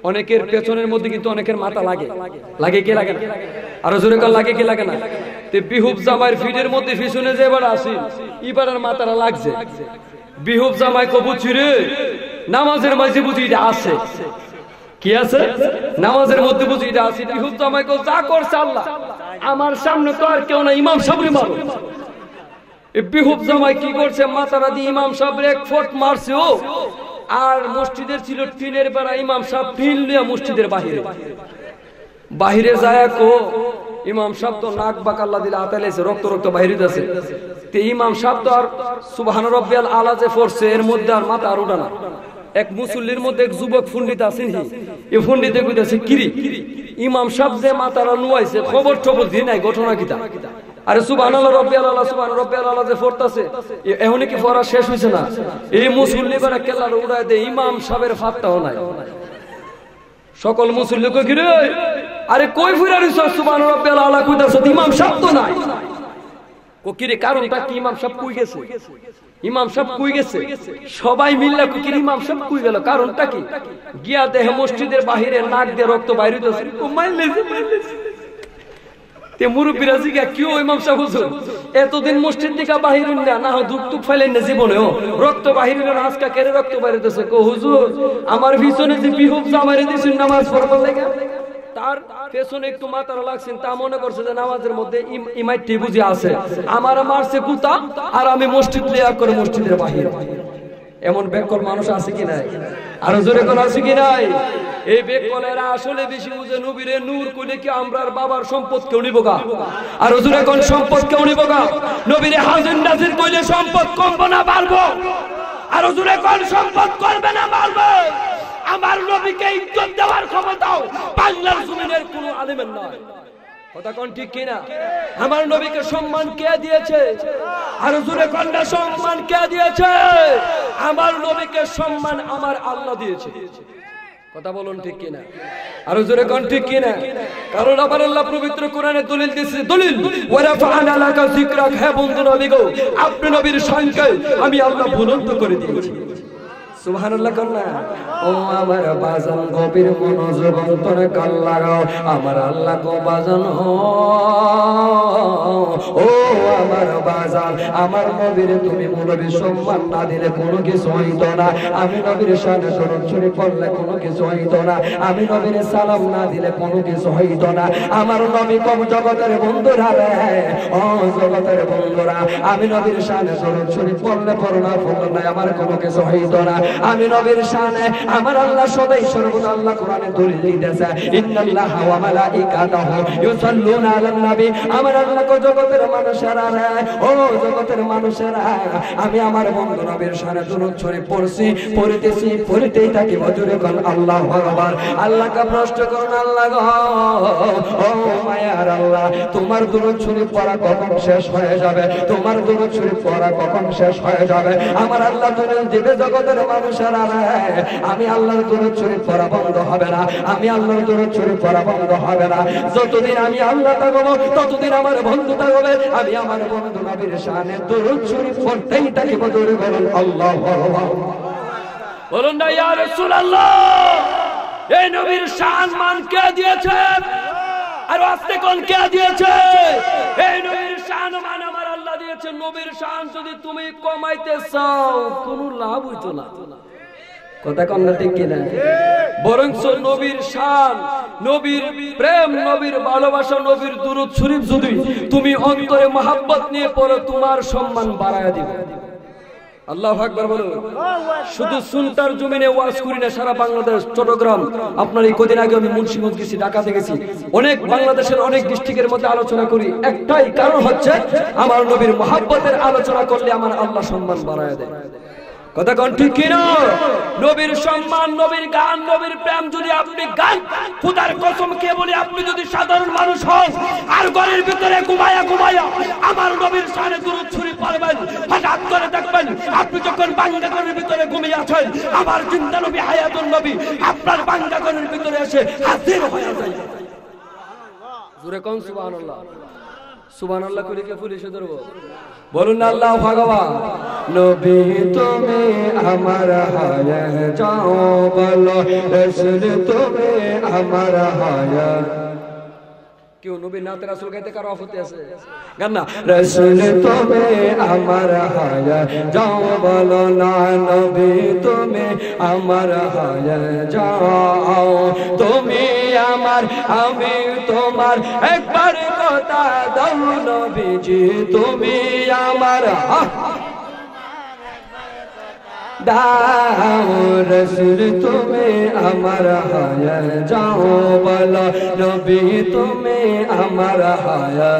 অনেকের পেছনের মধ্যে কিন্তু অনেকের মাথা লাগে, লাগে কি লাগে না? আরো জোরে কাল লাগে কি লাগে না? তে বিহুব জামাইয়ের ফিডের মধ্যে পিছনে যে এবার আসি, এবারের মাথাটা লাগছে। বিহুব জামাই কো বুঝি রে নামাজের মাঝে বুঝি এটা আছে, কি আছে নামাজের মধ্যে বুঝি এটা আছে। বিহুব জামাই কো যা করছে আল্লাহ, আমার সামনে তো আর কেউ না, ইমাম সাহেবরে মারো। এই বিহুব জামাই কি করছে, মাথাটা দিয়ে ইমাম সাহেবের 1 ফট মারছে। ও আর মসজিদের ছিল টিনের বেড়া, ইমাম সাহেব টিন নিয়ে মসজিদের বাহিরে যায় কো ইমাম সাহেব তো নাক বাক আল্লাহ দিলে আতাইলেছে, রক্ত রক্ত বাহিরে যাচ্ছে। তে ইমাম সাহেব তো আর সুবহান রাব্বিয়াল আলা যে পড়ছে এর মধ্যে আর মাথা আর উঠা না। এক মুসল্লির মধ্যে এক যুবক পণ্ডিত আছেন, এই পণ্ডিতে কইতাছে কিরি ইমাম সাহেব যে মাথাটা নুয়াইছে খবর টবর দি নাই, ঘটনা কিতা? আরে সুবহানাল্লাহ রাব্বিয়াল আলা সুবহান রাব্বিয়াল আলা যে পড়তাছে এখনই কি পড়া শেষ হইছে না? এই মুসল্লি করে কেলার উড়ায় দে, ইমাম সাহেবের ফাত্তাও নাই। সকল মুসল্লি কই কি রে আরে কই ফিরা রিস সুবহান রাব্বিয়াল আলা কইতাছ, ইমাম সাহেব তো নাই। কো কি রে কারণটা কি? ইমাম সাহেব কই গেছে, ইমাম সাহেব কই গেছে? সবাই মিল্লা কই কি ইমাম সাহেব কই গেল, কারণটা কি? গিয়া দেহ মসজিদের বাহিরে নাক দিয়ে রক্ত বাইরে হইতাছে। কো মাইলেছে তে মুরব্বিরা জিগা কি ও ইমাম সাহেব হুজুর এতদিন মসজিদ থেকে বাহির না, না হয় দুঃখ টুক ফাইলেন না জীবনেও রক্ত বাহির না, আজকে কেড়ে রক্ত বাইরে হইতাছে। কো হুজুর আমার পিছনে যে বিহুব জামাইরে দিছেন নামাজ পড়বার লাগা, তার পেছনে একটু মাথার লাগছেন, তা মনে করছে যে নামাজের মধ্যে ইমাইটি বুঝে আছে, আমার মারছে কুতা আর আমি মসজিদ লিয়া করে মসজিদের বাহির। এমন বেকল মানুষ আছে কি নাই? আরো জোরে কোন আছে কি নাই? এই বেকলেরা আসলে বেশি বুঝে নবীরে নূর কইলে কি আমরার বাবার সম্পদ কেউ নিব গা? আরো জোরে কোন সম্পদ কেউ নিব গা? নবীরে হাজির নাজির কইলে সম্পদ কমবো না বাড়বো? আরো জোরে কোন সম্পদ করবে না বাড়বে? আমার নবীকে ইজ্জত দেওয়ার ক্ষমতাও বাংলার জমিনের কোনো আলেমের নয়। কথা কোন ঠিক কিনা? আমার নবীকে সম্মান কে দিয়েছে? আর জোরে কোনটা সম্মান কে দিয়েছে? আমার নবীকে সম্মান আমার আল্লাহ দিয়েছে। কথা বলুন ঠিক কিনা? আর জোরে কোন ঠিক কিনা? কারণ আমার আল্লাহ পবিত্র কোরআনে দলিল দিয়েছে, দলিল ওয়ারাফা'না লাকা যিকরাক। হে বন্ধু নবী গো, আপনি নবীর শানকে আমি আল্লাহ বুলন্দ করে দিয়েছি। সুবহানাল্লাহ কন্যা। ও আমার বাজান গভীর মনোযোগ অন্তরে কান লাগাও, আমার আল্লাহ গো বাজান। ও আমার বাজান, আমার নবীর তুমি নবীর সম্মান না দিলে কোনো কিছু হইতো না। আমি নবীর শানে দরুদ শরীফ পড়লে কোনো কিছু হইতো না। আমি নবীর সালাম না দিলে কোনো কিছু হইতো না। আমার নবী কম জগতের বন্ধুরা রে, ও জগতের বন্ধুরা, আমি নবীর শানে দরুদ শরীফ পড়লে পড়লে আমার কোনো কিছু হইতো না। আমি নবীর শানে আমার আল্লাহ সদাই সর্বদা আল্লাহ কোরআনে দলিল দিতেছে, ইন্নাল্লাহা ওয়া মালাইকাতাহু ইউসাল্লুনা আলান নবী। আমার আল্লাহ কো জগতের মানুষেরা রে, ও জগতের মানুষেরা, আমি আমার বন্ধু নবীর শানে দরুদ শরীফ পড়ছি, পড়তেই থাকি। বজুরে কোন আল্লাহু আকবার। আল্লাহকে প্রশ্ন করুন, আল্লাহ গো, ও মায়ার আল্লাহ, তোমার দরুদ শরীফ পড়া কখন শেষ হয়ে যাবে? তোমার দরুদ শরীফ পড়া কখন শেষ হয়ে যাবে? আমার আল্লাহ দলিল দিবে, জগতের মানুষেরা রে, আমি আল্লাহর দরুদ শরীফ পড়া বন্ধ হবে না। আমি আল্লাহর দরুদ শরীফ পড়া বন্ধ হবে না। যতদিন আমি আল্লাহ থাকবো ততদিন আমার বন্ধু থাকবে। আমি আমার বন্ধু নবীর শানে দরুদ শরীফ পড়তেই থাকি। বদরে বলুন আল্লাহু আকবার। বলুন না ইয়া রাসূলুল্লাহ, এই নবীর শান মান কে দিয়েছে? আর আস্তে কোন কে দিয়েছে? এই নবীর শান মান আমার আল্লাহ দিয়েছে। নবীর শান যদি তুমি কমাইতে চাও কোনো লাভ হইতো না। কথা কোন ঠিক কিনা? বরং নবীর শান, নবীর প্রেম, নবীর ভালোবাসা, নবীর দরুদ শরীফ যদি তুমি অন্তরে মহব্বত নিয়ে পড়ো, তোমার সম্মান বাড়ায়া দিবে। আল্লাহু আকবার বলো। শুধু সুন্তার জমিনে ওয়াজ করি না, সারা বাংলাদেশ, চট্টগ্রাম, আপনার এই কদিন আগে আমি মুন্সিগঞ্জ গেছি, ঢাকাতে গেছি, অনেক বাংলাদেশের অনেক ডিস্ট্রিক্টের মধ্যে আলোচনা করি। একটাই কারণ হচ্ছে আমার নবীর মহব্বতের আলোচনা করলে আমার আল্লাহ সম্মান বাড়ায়া দেয়। কথা কোন ঠিক কিনা? নবীর সম্মান, নবীর গান, নবীর প্রেম যদি আপনি গান, খোদার কসম কে বলি, আপনি যদি সাধারণ মানুষ হন আর ঘরের ভিতরে ঘুমায়া আমার নবীর শানে দরুদ শরীফ পড়বেন, হঠাৎ করে দেখবেন আপনি যখন বাংলা ঘরের ভিতরে ঘুমিয়ে আছেন, আমার জিন্দা নবী হায়াতুন নবী আপনার বাংলা ঘরের ভিতরে এসে হাজির হয়ে যায়। জোরে কোন সুবহানাল্লাহ। সুবহানাল্লাহ কইলে কে পুলিশে ধরবো? বলুন না আল্লাহু আকবার। নবী তুমি আমার হায়া যাও বলো, রাসূল তুমি আমার হায়া। কেউ নবী নাতে রাসূল গাইতে কারো আপত্তি আছে? গান না, রাসূল তুমি আমার হায়া যাও বলো না, নবী তুমি আমার হায়া যাও। তুমি আমার আমি তোমার, একবার কথা দাও নবীজি, তুমি আমার দাও। রাসূল তুমি আমার হায়া যাও বলো, নবী তুমি আমার হায়া।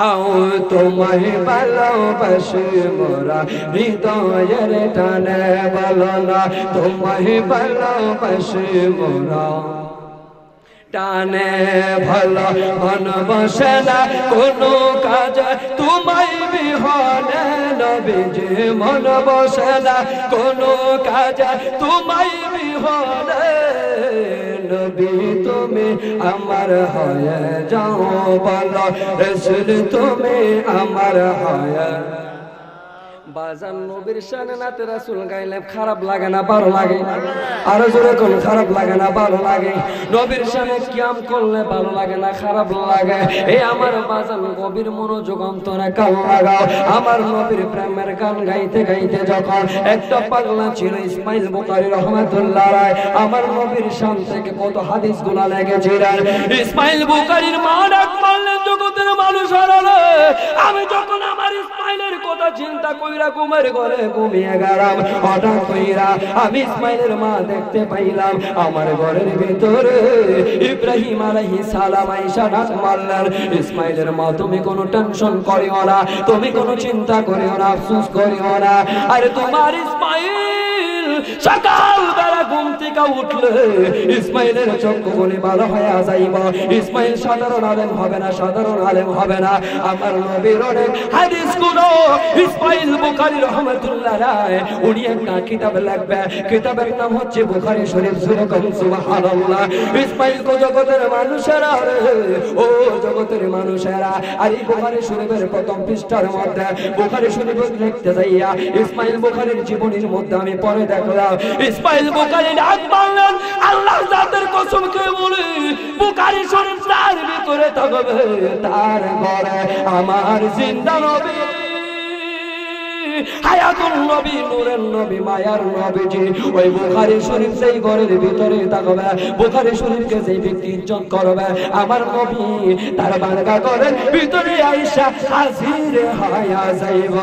আও তোমায় ভালোবাসি মোরা হৃদয়ের টানে, বলো না তোমায় ভালোবাসি মোরা টানে। ভালো মন বসে না কোনো কাজে তোমায় বিহনে, নবীজি মন বসে না কোনো কাজে তোমায় বিহনে। নবী তুমি আমার হয়ে যাও বলো, রাসূল তুমি আমার হয়ে। বাজান নবীর শানে নাতে রাসূল গাইলে খারাপ লাগে না ভালো লাগে? আরো জোরে কোন খারাপ লাগে না ভালো লাগে? নবীর শানে কিয়াম করলে ভালো লাগে না খারাপ লাগে? এই আমার বাজান গভীর মনোযোগ অন্তরে কান লাগাও। আমার নবীর প্রেমের গান গাইতে গাইতে যখন একটা পাগলা ছিল ইসমাইল বুখারী রাহমাতুল্লাহ আলাইহি, আমার নবীর শান থেকে কত হাদিস গুলা লেগেছিলেন। ইসমাইল বুখারীর মা ডাক মারলেন, জগতের মানুষ হারালে আমি যখন আমার ইসমাইলের কথা চিন্তা কইরা ঘুমের ঘরে ঘুমিয়ে গেলাম, হঠাৎ কইরা আমি ইসমাইলের মা দেখতে পাইলাম আমার ঘরের ভিতরে ইব্রাহিম আলাইহিস সালাম আয়েশা ডাক মারলেন, ইসমাইলের মা তুমি কোনো টেনশন করিও না, তুমি কোনো চিন্তা করিও না, আফসোস করিও না। আরে তোমার ইসমাইল সকাল বেলা ঘুম থেকে উঠলে ইসমাইলের চক্ষুগুলি ভালো হয়ে যাইব। ইসমাইল সাধারণ আলেম হবে না, সাধারণ আলেম হবে না। আমার নবীর অনেক হাদিস গুলো ইসমাইল বুখারী রাহমাতুল্লাহ আলাইহি উনি একটা কিতাব লিখবে, কিতাবের নাম হচ্ছে বুখারী শরীফ। সুবহানাল্লাহ। ইসমাইল কো জগতের মানুষেরা, ও জগতের মানুষেরা, আর এই বুখারী শরীফের প্রথম পৃষ্ঠার মধ্যে বুখারী শরীফ লিখতে যাইয়া ইসমাইল বুখারীর জীবনীর মধ্যে আমি পড়ে দেখলাম, ইসমাইল বুখারী ডাক মারলেন, আল্লাহর জাতের কসম করে বলি বুখারী শরীফ তার ভিতরে থাকবে, তার ঘরে আমার জিন্দা নবী, হায়াতুল নবী, নূরের নবী, মায়ার নবীজি ওই বুখারী শরীফ সেই ঘরের ভিতরে থাকবে। বুখারী শরীফকে যেই ব্যক্তি ইজ্জত করবে আমার নবী তার বারকা ঘরের ভিতরে আয়েশা হাজির হইয়া যাইব।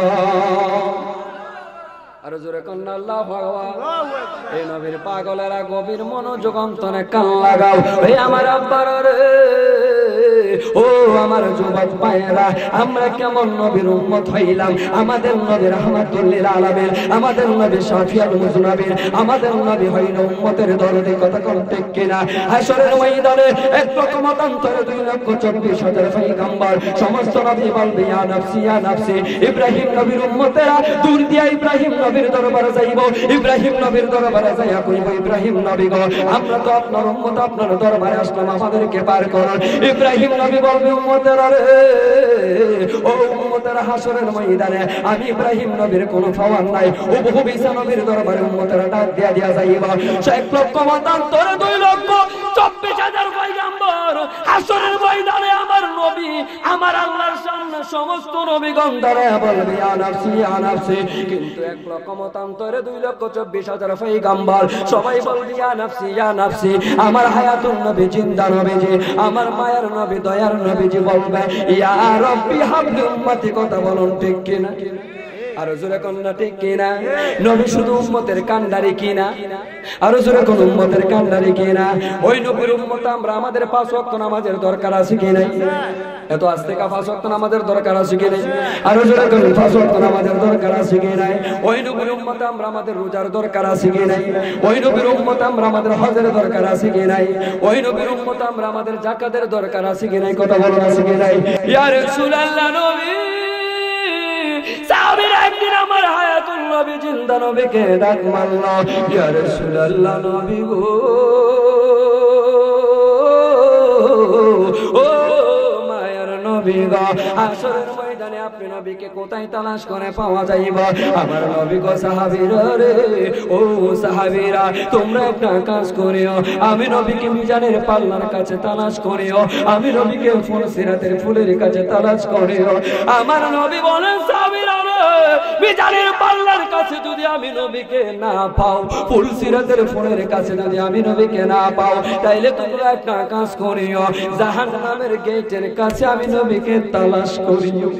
আর জোরে কন্না আল্লাহু আকবার। এই নবীর পাগলেরা গভীর মনোযোগ অন্তরে কান লাগাও। এই আমার আব্বার রে, ও আমার যুবক ভাইয়েরা, আমরা কেমন নবীর উম্মত হইলাম? আমাদের নবী রাহমাতুল লিল আলামিন, আমাদের নবী শাফিউল মুজনাবির, আমাদের নবী হইল উম্মতের দরদি। কথা কোন ঠিক কিনা? হাশরের ময়দানে এক রকম অন্তরে 2,24,000 পয়গম্বর, সমস্ত নবী বলবে ইয়া নাফসি ইয়া নাফসি। ইব্রাহিম নবীর উম্মতেরা দূর দিয়া ইব্রাহিম নবীর দরবারে যাইব, ইব্রাহিম নবীর দরবারে যাইয়া কইব, ইব্রাহিম নবী গো আমরা তো আপনার উম্মত, আপনার দরবারে আসলাম, আমাদেরকে পার করুন। ইব্রাহিম নবী বলবে উম্মতেরা রে, ও উম্মতেরা, হাশরের ময়দানে আমি ইব্রাহিম নবীর কোনো পাওয়ার নাই। ও বহু ঈসা নবীর দরবারে উম্মতেরা ডাক দিয়া দিয়া যাইব, 1 লক্ষ মতান্তরে 2,24,000 পয়গম্বর হাশরের ময়দানে আমার নবী আমার আল্লাহর সামনে সমস্ত নবীগণ দাঁড়ায় বলবে ইয়া নাফসি ইয়া নাফসি। কিন্তু 1 লক্ষ মতান্তরে 2,24,000 পয়গম্বর সবাই বলবে ইয়া নাফসি ইয়া নাফসি। আমার হায়াতুন নবী, জিন্দা নবীজি, আমার মায়ের নবী, দয়ার নবীজি বলবে ইয়া রাব্বি হাবলি উম্মতি। কথা বলুন ঠিক কিনা? আরো জোরে কোন না ঠিক কিনা? নবী শুধু উম্মতের কান্ডারি কিনা? আরো জোরে কোন উম্মতের কান্ডারি কিনা? ওই নবীর উম্মত আমরা, আমাদের 5 ওয়াক্ত নামাজের দরকার আছে কি নাই? এত আস্তে কা 5 ওয়াক্ত নামাজের দরকার আছে কি নাই? আরো জোরে কোন 5 ওয়াক্ত নামাজের দরকার আছে কি নাই? ওই নবীর উম্মত আমরা, আমাদের রোজার দরকার আছে কি নাই? ওই নবীর উম্মত আমরা, আমাদের হজের দরকার আছে কি নাই? ওই নবীর উম্মত আমরা, আমাদের যাকাতের দরকার আছে কি নাই? কথা বলুন আছে কি নাই? ইয়া রাসূলুল্লাহ নবী সাহাবীরা একদিন আমার হায়াতুল নবী, জিন্দা নবীকে ডাক মারলো, ইয়া রাসূলুল্লাহ নবী গো, ও মায়ার নবী গো, হাশরের ময়দানে আপনি নবীকে কোথায় তালাশ করে পাওয়া যাইব? আমার নবী গো, সাহাবীরা রে, ও সাহাবীরা তোমরা একটা কাজ করিও, আমি নবীকে মিজানের পাল্লার কাছে তালাশ করিও, আমি নবীকে ফুল সিরাতের ফুলের কাছে তালাশ করিও। আমার নবী বলেন, সাহাবীরা রে, মিজানের পাল্লার কাছে যদি আমি নবীকে না পাও, ফুল সিরাতের ফুলের কাছে যদি আমি নবীকে না পাও, তাইলে তোমরা একটা কাজ করিও, জাহান্নামের গেটের কাছে আমি নবীকে তালাশ করিও।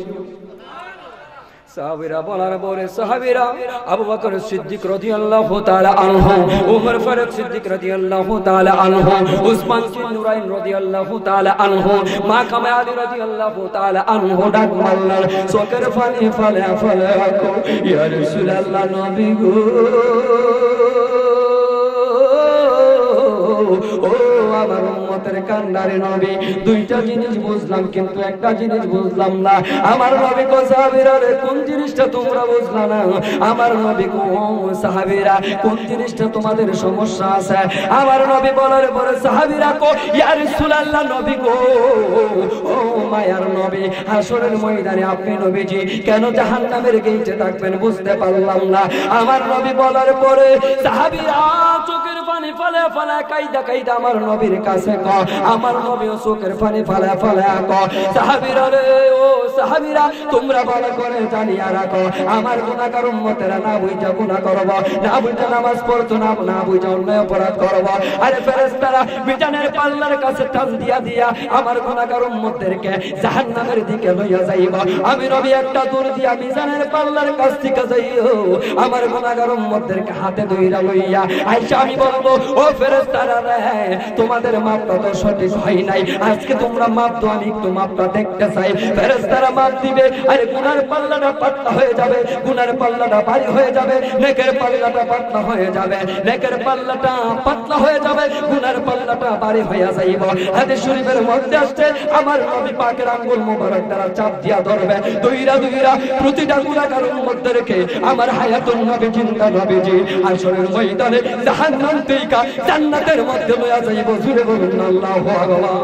সাহাবীরা বলার পরে সাহাবীরা আবু বকর সিদ্দিক রাদিয়াল্লাহু তাআলা আনহু, উমর ফারুক সিদ্দিক রাদিয়াল্লাহু তাআলা আনহু, উসমান বিন নুরাইন রাদিয়াল্লাহু তাআলা আনহু, মা কামে আলী রাদিয়াল্লাহু তাআলা আনহু ডাক মারলেন, চোখের পানি ফেলে ফেলে রাখো, ইয়া রাসূলুল্লাহ নবী গো, ও আমার উম্মতের কান্ডারে নবী, দুইটা জিনিস বুঝলাম কিন্তু একটা জিনিস বুঝলাম না। আমার নবী কো সাহাবীরা রে, কোন জিনিসটা তোমরা বুঝলা না? আমার নবী কো সাহাবীরা, কোন জিনিসটা তোমাদের সমস্যা আছে? আমার নবী বলার পরে সাহাবীরা কো ইয়া রাসূলুল্লাহ, নবী গো, ও মায়ার নবী, হাসরের ময়দানে আপনি নবীজি কেন জাহান্নামের গেটে থাকবেন বুঝতে পারলাম না। আমার নবী বলার পরে সাহাবীরা চোখের পানি ফেলে ফেলে কাইদা কাইদা আমার নবীর কাছে ক, আমার নবীও চোখের পানি ফেলে ফেলে ক, সাহাবীরা রে, ও সাহাবীরা, তোমরা ভালো করে জানিয়া রাখো, আমার গুনাহগার উম্মতেরা না বুঝা গুনাহ করব, না বুঝা নামাজ পড়তো না, না বুঝা অন্যায় অপরাধ করব। আরে ফেরেশতারা মিজানের পাল্লার কাছে টান দিয়া দিয়া আমার গুনাহগার উম্মতদেরকে জাহান্নামের দিকে লইয়া যাইব। আমি নবী একটা দূর দিয়া মিজানের পাল্লার কাছ থেকে যাইও, আমার গুনাহগার উম্মতদেরকে হাতে ধইরা লইয়া আইসা আমি বলবো, ও ফেরেশতারা রে, তোমাদের মাপটা তো সঠিক হয় নাই, আজকে তোমরা মাপ দাও, আমি একটু মাপটা দেখতে চাই। ফেরেশতারা মাপ দিবে, আরে গুনার পাল্লাটা পাতলা হয়ে যাবে, গুনার পাল্লাটা ভারী হয়ে যাবে, নেকের পাল্লাটা পাতলা হয়ে যাবে, নেকের পাল্লাটা পাতলা হয়ে যাবে, গুনার পাল্লাটা ভারী হয়ে যাইব। হাদিস শরীফের মধ্যে আসছে, আমার নবী পাকের আঙ্গুল মোবারক দ্বারা চাপ দিয়া ধরবে, দুইরা দুইরা প্রতিটা গুনাহগার উম্মতদেরকে আমার হায়াতুন নবী জিন্দা নবীজি হাসরের ময়দানে জাহান্নাম থেকে জান্নাতের মধ্যে লইয়া যাইব। জুড়ে বলুন আল্লাহু আকবার,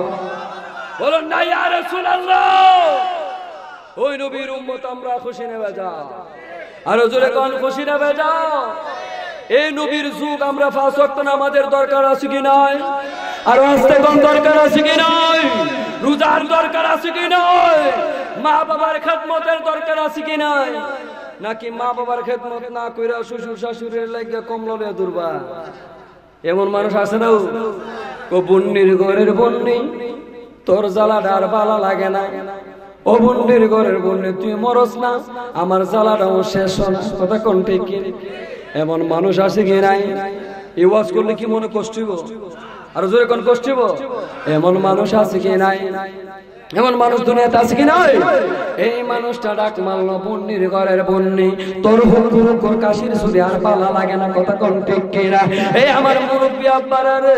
বলুন না ইয়া রাসূলুল্লাহ। ওই নবীর উম্মত আমরা খুশি নেবে যাও, আর জোরে কোন খুশি নেবে যাও। এই নবীর যুগ আমরা 5 ওয়াক্ত নামাজের দরকার আছে কি নাই? আর আস্তে কোন দরকার আছে কি নাই? রোজার দরকার আছে কি নাই? মা বাবার খেদমতের দরকার আছে কি নাই? নাকি মা বাবার খেদমত না কইরা শ্বশুর শাশুড়ির লাগে কমললে দুর্বা? এমন মানুষ আছে না, ও বন্নির ঘরের বন্নি, তোর জ্বালাটা আর ভালো লাগে না। ও বন্নির ঘরের বন্নি, তুই মরস না, আমার জ্বালাটাও শেষ না। কথা কোন ঠিক? এমন মানুষ আছে কি নাই? এই ওয়াজ করলে কি মনে কষ্ট হইব? আর জোরে কোন কষ্ট হইব? এমন মানুষ আছে কি নাই? এমন মানুষ দুনিয়াতে আছে কি নাই? এই মানুষটা ডাক মারলো, বন্নির ঘরের বন্নি, তোর হুকুর কাশির সুরে আর পালা লাগে না। কথা কোন ঠিক কিনা? এই আমার মুরব্বী আব্বারা রে,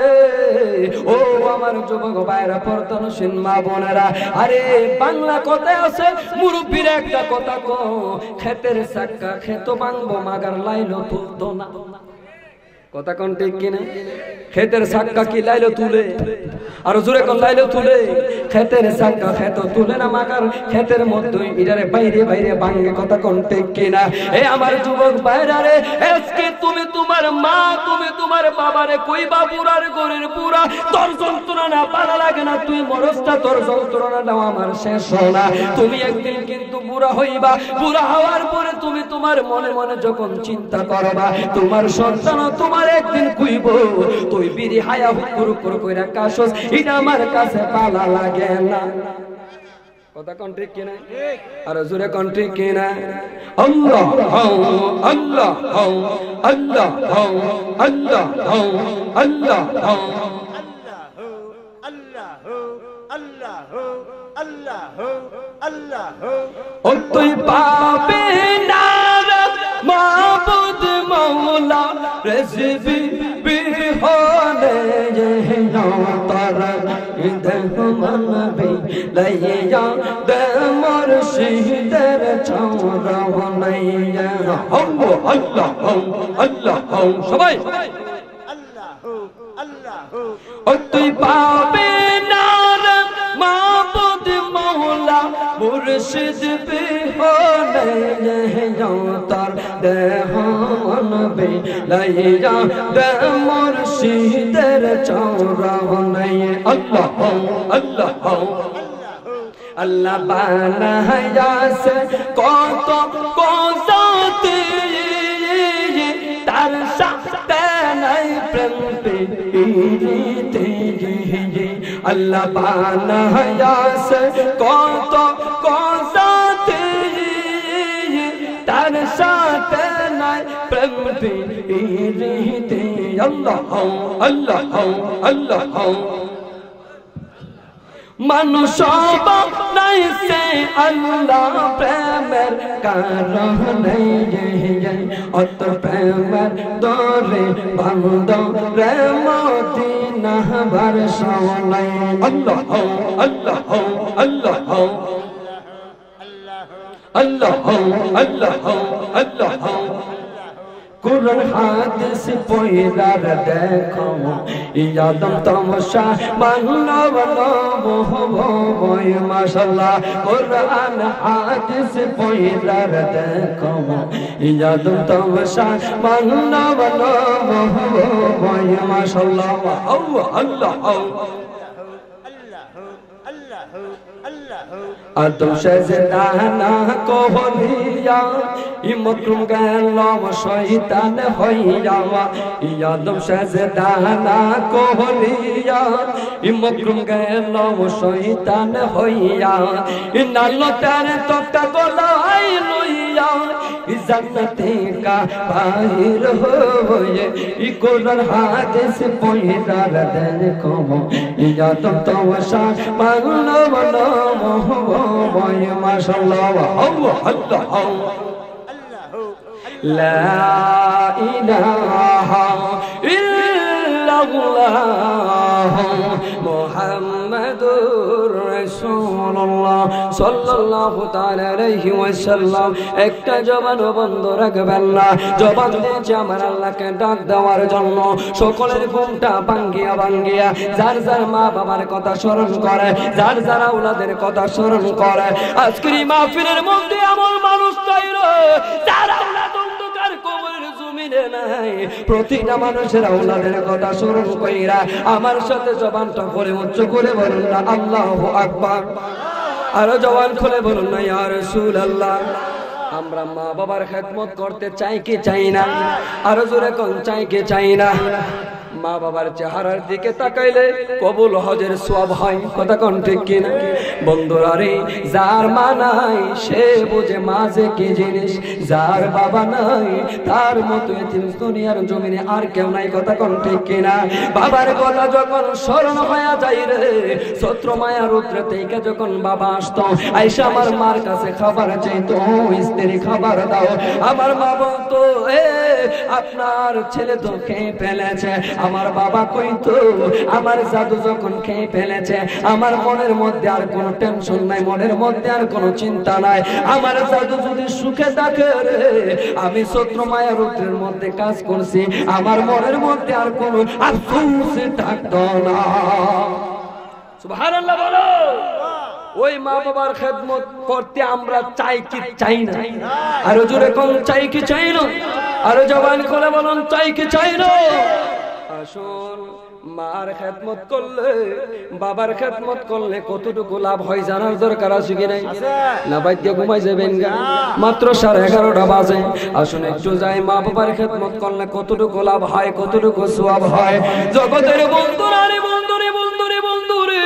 ও আমার যুবক ভাইরা, পর্দনশীল মা বোনেরা, আরে বাংলা কথায় আছে, মুরব্বীর একটা কথা কো, ক্ষেতের চাক্কা ক্ষেত ভাঙবো মাগার লাইলো তুলতো না। কথা কোন ঠিক কিনা? ক্ষেতের চাক্কা কি লাইলো তুলে? আর জোরে কোন লাইলো তুলে? ক্ষেতের চাক্কা ক্ষেত তুলে না, মাগার ক্ষেতের মধ্যে ইদারে বাইরে বাইরে ভাঙে। কথা কোন ঠিক কিনা? এই আমার যুবক ভাইরা রে, আজকে তুমি তোমার মা, তুমি তোমার বাবারে কইবা, বুড়ার গরের বুড়া, তোর যন্ত্রণা না ভালো লাগে না, তুই মরস্তা, তোর যন্ত্রণাটাও আমার শেষ হয় না। তুমি একদিন কিন্তু বুড়া হইবা, বুড়া হওয়ার পরে তুমি তোমার মনে মনে যখন চিন্তা করবা, তোমার সন্তান তোমার একদিন কইব, তুই বিড়ি হায়া হুকুর করে কইরা কাশস, এটা আমার কাছে ভালো লাগে না। কথা কোন ঠিক কিনা? আর জোরে কোন ঠিক কিনা? আল্লাহ হাও, আল্লাহ হাও, আল্লাহ হাও, আল্লাহ হাও, আল্লাহ হাও, ও তুই পাবে না মাবুদ মওলা রেজবি বিহনে তারা দেহ মানবি লাইয়া দে মুর্শিদের চৌরা নাইয়া। আল্লাহ আল্লাহ আল্লাহ সবাই ও তুই পাবে না মাবুদ মওলা মুর্শিদ বিহনে তার দেহ মানবি লাইয়া দে মুর্শিদের চৌরা নাইয়া। আল্লাহ আল্লাহ আল্লাহ বানায়াছে কত কোসাতে, তার সাথে নাই প্রেম প্রীতি। আল্লাহ বানায়াছে কত কোসাতে, তার সাথে নাই প্রেম প্রীতি। আল্লাহ আল্লাহ আল্লাহ মানুষ বানাইছে আল্লাহ প্রেমের কারণে অত প্রেমের দরে বান্ধ রে মদিনা বর্ষায় আল্লাহ আল্লাহ আল্লাহ আল্লাহ আল্লাহ আল্লাহ কুরআন হাদিস পয়দার দেখো ইয়াদম তামাশা মানব নবয় মাশাআল্লাহ কুরআন হাদিস পয়দার দেখো ইয়াদম তামাশা মানব নবয় মাশাআল্লাহ আল্লাহ আল্লাহ আদম সেজদা না কহলিয়া ইমকরুম গেল শয়তান হইয়া আদম সেজদা না কহলিয়া ইমকরুম গেল শয়তান হইয়া ইনাল্লাহ তার তক্তা গলাই লইয়া জান্নাতে কা বাহির হয়ে ই কোরআন হাদিস পয়দার দেখো আদম তামাশা মানব নবয় মাশাআল্লাহ আল্লাহ আল্লাহ লা ইলাহা ইল্লাল্লাহ মুহাম্মাদুর রাসূলুল্লাহ সাল্লাল্লাহু তাআলা আলাইহি ওয়াসাল্লাম একটা জবান বন্ধ রাখবেন না জবান দিয়েছে আমার আল্লাহকে ডাক দেওয়ার জন্য সকলের ঘুমটা ভাঙ্গিয়া ভাঙ্গিয়া যার যার মা বাবার কথা স্মরণ করে যার যার আওলাদের কথা স্মরণ করে আজকের এই মাহফিলের মধ্যে এমন মানুষ তৈরি যার আওলাদ অন্ধকার কবরের জমিনে নাই প্রতিটা মানুষের আওলাদের কথা স্মরণ কইরা আমার সাথে জবানটা করে উচ্চ করে বলুন না আল্লাহু আকবার আরো জবান খুলে বলুন না ইয়া রাসূলুল্লাহ আমরা মা বাবার খেদমত করতে চাই কি চাই না আরো জোরে কোন চাই কি চাই না মা বাবার চেহারার দিকে তাকাইলে কবুল হজের সওয়াব হয় কথা কোন ঠিক কি না বন্ধুরা রে যার মা নাই সে বুঝে মা যে কি জিনিস যার বাবা নাই তার মতো এতিম দুনিয়ার জমিনে আর কেউ নাই কথা কোন ঠিক কি না বাবার কথা যখন স্মরণ হয়ে যায় রে ছত্র মায়া রুদ্র থেকে যখন বাবা আসতো আয়েশা আমার মার কাছে খাবার চাইতো স্ত্রী খাবার দাও আমার মা বলতো আপনার ছেলে তো খেয়ে ফেলেছে আমার বাবা কইতো আমার জাদু যখন খেয়ে ফেলেছে আমার মনের মধ্যে আর কোনো টেনশন নাই মনের মধ্যে আর কোনো চিন্তা নাই আমার জাদু যদি সুখে থাকে রে আমি ছত্র মায়া রুদ্রের মধ্যে কাজ করছি আমার মনের মধ্যে আর কোনো আফসোস থাকতো না সুবহানাল্লাহ বলো ওই মা বাবার খেদমত করতে আমরা চাই কি চাই না আরো জোরে কোন চাই কি চাই না আরো জবান খুলে বলুন চাই কি চাই না আসুন মার খেদমত করলে বাবার খেদমত করলে কতটুকু লাভ হয় জানার দরকার আছে কি নাই না বাইতে ঘুমাই যাবেন গা মাত্র 11:30 বাজে আসুন একটু যাই মা বাবার খেদমত করলে কতটুকু লাভ হয় কতটুকু সওয়াব হয় জগতের বন্ধুরা রে বন্ধুরে বন্ধুরে বন্ধুরে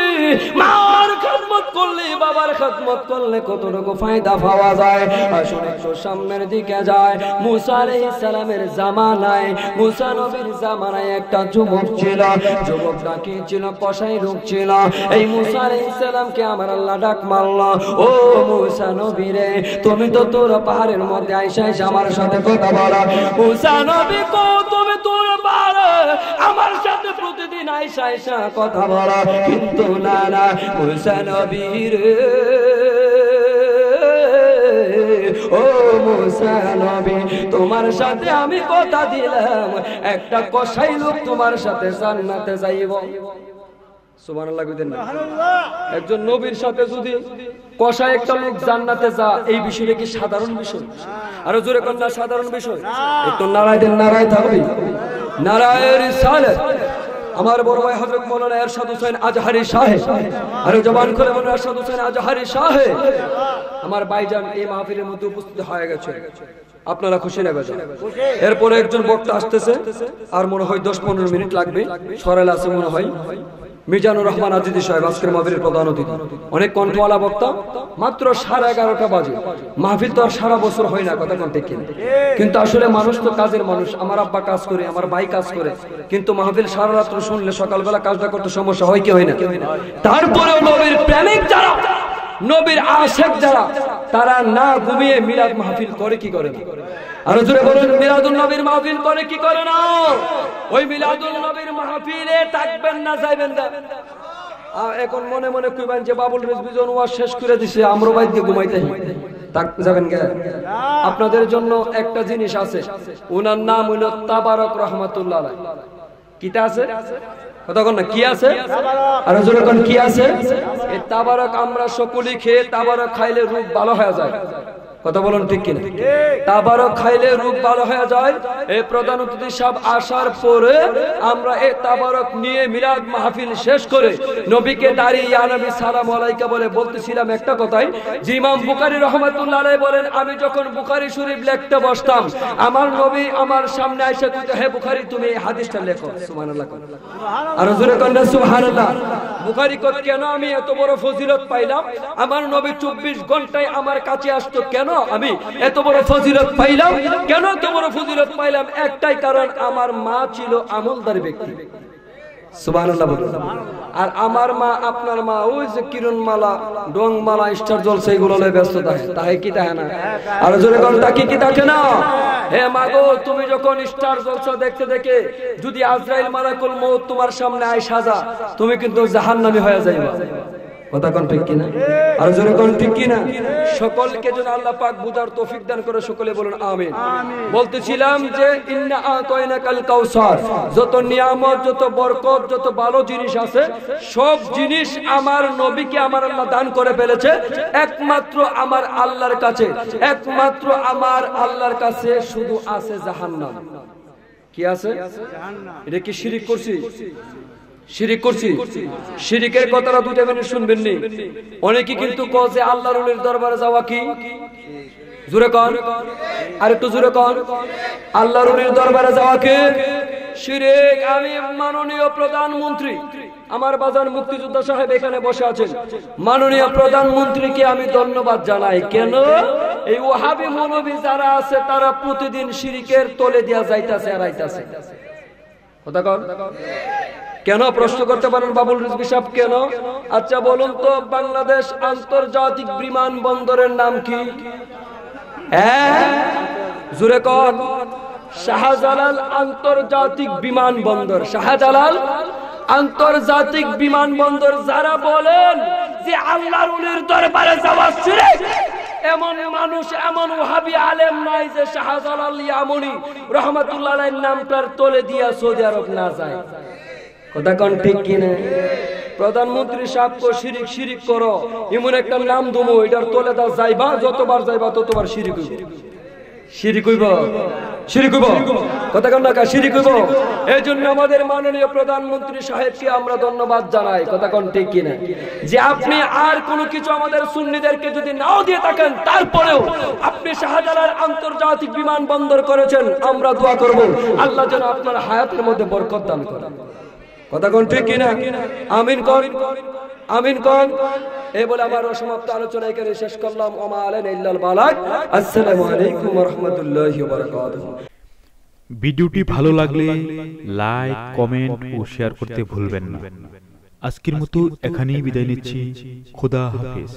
মার খেদমত করলে বাবার খেদমত করলে কতটুকু ফায়দা পাওয়া যায় আসুন একটু সামনের দিকে যায় মুসা আলাইহিস সালামের জামানায় মুসা নবীর জামানায় একটা যুবক ছিল যুবকটা কি ছিল কসাই রূপ ছিল এই মুসা আলাইহিস সালামকে আমার আল্লাহ ডাক মারলো ও মুসা নবী রে তুমি তো তোর পাহাড়ের মধ্যে আইসা আমার সাথে কথা বলো মুসা নবী কো তুমি তোর পাহাড়ে আমার সাথে প্রতিদিন আইসা কথা বলো কিন্তু না না মুসা নবী রে ও মুসা নবী তোমার সাথে আমি কথা দিলাম একটা কসাই লোক তোমার সাথে জান্নাতে যাইব সুবহানাল্লাহ কইতেন না একজন নবীর সাথে যদি কসাই একটা লোক জান্নাতে যা এই বিষয়টা কি সাধারণ বিষয় আর জোরে কোন না সাধারণ বিষয় একটু নারায়ে দেন নারায়ে থাকবি নারায়ে রিসালাত আমার বড় ভাই হযরত মাওলানা এরশাদ হোসেন আজহারি সাহেব আর জবান করে বলেন এরশাদ হোসেন আজহারি সাহেব আমার ভাইজান এই মাহফিলের মধ্যে উপস্থিত হয়ে গেছে আপনারা খুশি না বেজা এরপর একজন বক্তা আসতেছে আর মনে হয় 10-15 মিনিট লাগবে সরাইল আছে মনে হয় মিজানুর রহমান আজিজি সাহেব আজকের মাহফিলের প্রধান অতিথি, অনেক কণ্ঠওয়ালা বক্তা। মাত্র 11:30 বাজে মাহফিল তো আর সারা বছর হয় না, কথা কোন ঠিক কিনা? কিন্তু আসলে মানুষ তো কাজের মানুষ। আমার আব্বা কাজ করে, আমার ভাই কাজ করে, কিন্তু মাহফিল সারা রাত্র শুনলে সকালবেলা কাজটা করতে সমস্যা হয় কি হয় না? তারপরেও নবীর প্রেমিক যারা, নবীর আশিক যারা, তারা না ঘুমিয়ে মিলাদ মাহফিল করে কি করে না? আর জোরে বলুন, মিলাদুন নবীর মাহফিল করে কি করে না? ওই মিলাদুন নবীর মাহফিলে থাকবেন না যাইবেন না? এখন মনে মনে কইবেন যে বাবুল রিজভী জন ওয়াজ শেষ করে দিছে, আমরা বাইরে ঘুমাইতে যাবেন কে? আপনাদের জন্য একটা জিনিস আছে, ওনার নাম হইল তাবারক রহমাতুল্লাহ আলাইহি। কিতা আছে? কতক্ষণ না কি আছে? আর জোরে কোন কি আছে? এই তাবারক আমরা সকলেই খেয়ে, তাবারক খাইলে রূপ ভালো হয়ে যায়। কথা বলুন ঠিক কিনা? তাবারক খাইলে রূপ ভালো হয়ে যায়। এই প্রধান অতিথি সাহেব আসার পরে আমরা এই তাবারক নিয়ে মিলাদ মাহফিল শেষ করে নবীকে দাঁড়িয়ে ইয়া নবী সালাম আলাইকা বলে বলতেছিলাম একটা কথাই, যে ইমাম বুখারী রাহমাতুল্লাহ আলাইহি বলেন, আমি যখন বুখারী শরীফ লিখতে বসতাম, আমার নবী আমার সামনে এসে কইতো, হে বুখারী তুমি এই হাদিসটা লেখো। সুবহানাল্লাহ। আর জোরে কোন সুবহানাল্লাহ। বুখারী কত কেন আমি এত বড় ফজিলত পাইলাম? আমার নবী 24 ঘন্টায় আমার কাছে আসতো, কেন আমি এত বড় ফজিলত পাইলাম? কেন এত বড় ফজিলত পাইলাম? একটাই কারণ, আমার মা ছিল আমলদার ব্যক্তি। সুবহানাল্লাহ। আর আমার মা, আপনার মা ওই যে কিরণমালা, ডংমালা, স্টার জলসা এগুলো নিয়ে ব্যস্ত থাকে, তাই কি তাই না? আর জোরে কোন তাকি কি থাকে না? হে মা গো, তুমি যখন স্টার জলসা দেখতে দেখে যদি আজরাইল মালাকুল মউত তোমার সামনে আয় সাজা, তুমি কিন্তু জাহান্নামী হয়ে যাইবা। কথা কোন ঠিক কিনা? আর জোরে কোন ঠিক কিনা? সকলকে যেন আল্লাহ পাক বুঝার তৌফিক দান করে, সকলে বলুন আমিন। বলতেছিলাম যে ইন্না আতাইনাকাল কাউসার, যত নিয়ামত, যত বরকত, যত ভালো জিনিস আছে, সব জিনিস আমার নবীকে আমার আল্লাহ দান করে ফেলেছে একমাত্র আমার আল্লাহর কাছে। একমাত্র আমার আল্লাহর কাছে শুধু আছে জাহান্নাম। কি আছে? এটা কি শিরিক করছি? শিরিক করছি? শিরিকের কথাটা 2 মিনিট শুনবেন নি? অনেকে কিন্তু কয় যে আল্লাহর ওলির দরবারে যাওয়া কি? জোরে কোন, আর একটু জোরে কোন। আল্লাহর ওলির দরবারে যাওয়া কি শিরিক? আমি মাননীয় প্রধানমন্ত্রী, আমার বাজান মুক্তিযোদ্ধা সাহেব এখানে বসে আছেন, মাননীয় প্রধানমন্ত্রীকে আমি ধন্যবাদ জানাই। কেন? এই ওয়াহাবি মৌলবী যারা আছে, তারা প্রতিদিন শিরিকের তলে দিয়া যাইতাছে আর আইতাছে। কথা কোন কেন? প্রশ্ন করতে পারেন বাবুল রিজভী সাহেব, কেন? আচ্ছা বলুন তো, বাংলাদেশ আন্তর্জাতিক বিমানবন্দরের নাম কি? জোরে কোন। শাহজালাল আন্তর্জাতিক বিমানবন্দর। শাহজালাল আন্তর্জাতিক বিমানবন্দর। যারা বলেন যে আল্লাহর ওলির দরবারে যাওয়া শিরক, এমন মানুষ, এমন ওয়াহাবি আলেম নাই যে শাহজালাল ইয়ামানি রাহমাতুল্লাহ আলাইহির নামটার তলে দিয়া সৌদি আরব না যায়। কথা কোন ঠিক কিনা? প্রধানমন্ত্রী সাহেবকে শিরিক শিরিক করো এমন একটা নাম দমো, এটার তলে দা যাইবা, যতবার যাইবা ততবার শিরিক হইব। শিরিক হইব, শিরিক হইব। কথা কোন না? শিরিক হইব। এই জন্য আমাদের মাননীয় প্রধানমন্ত্রী সাহেবকে আমরা ধন্যবাদ জানাই। কথা কোন ঠিক কিনা? যে আপনি আর কোনো কিছু আমাদের সুন্নিদেরকে যদি নাও দিয়ে থাকেন, তারপরেও আপনি শাহজালাল আন্তর্জাতিক বিমানবন্দর করেছেন। আমরা দোয়া করব আল্লাহ যেন আপনার হায়াতের মধ্যে বরকত দান করেন। কথা কোন ঠিক কিনা? আমিন কোন, আমিন কোন। এই বলে আমার সমাপ্ত আলোচনা এখানে শেষ করলাম। ওমা আলাইনা ইল্লাল বালাগ। আসসালামু আলাইকুম ওয়া রাহমাতুল্লাহি ওয়া বারাকাতুহু। ভিডিওটি ভালো লাগলে লাইক, কমেন্ট ও শেয়ার করতে ভুলবেন না। আজকের মতো এখানেই বিদায় নিচ্ছি। খোদা হাফেজ।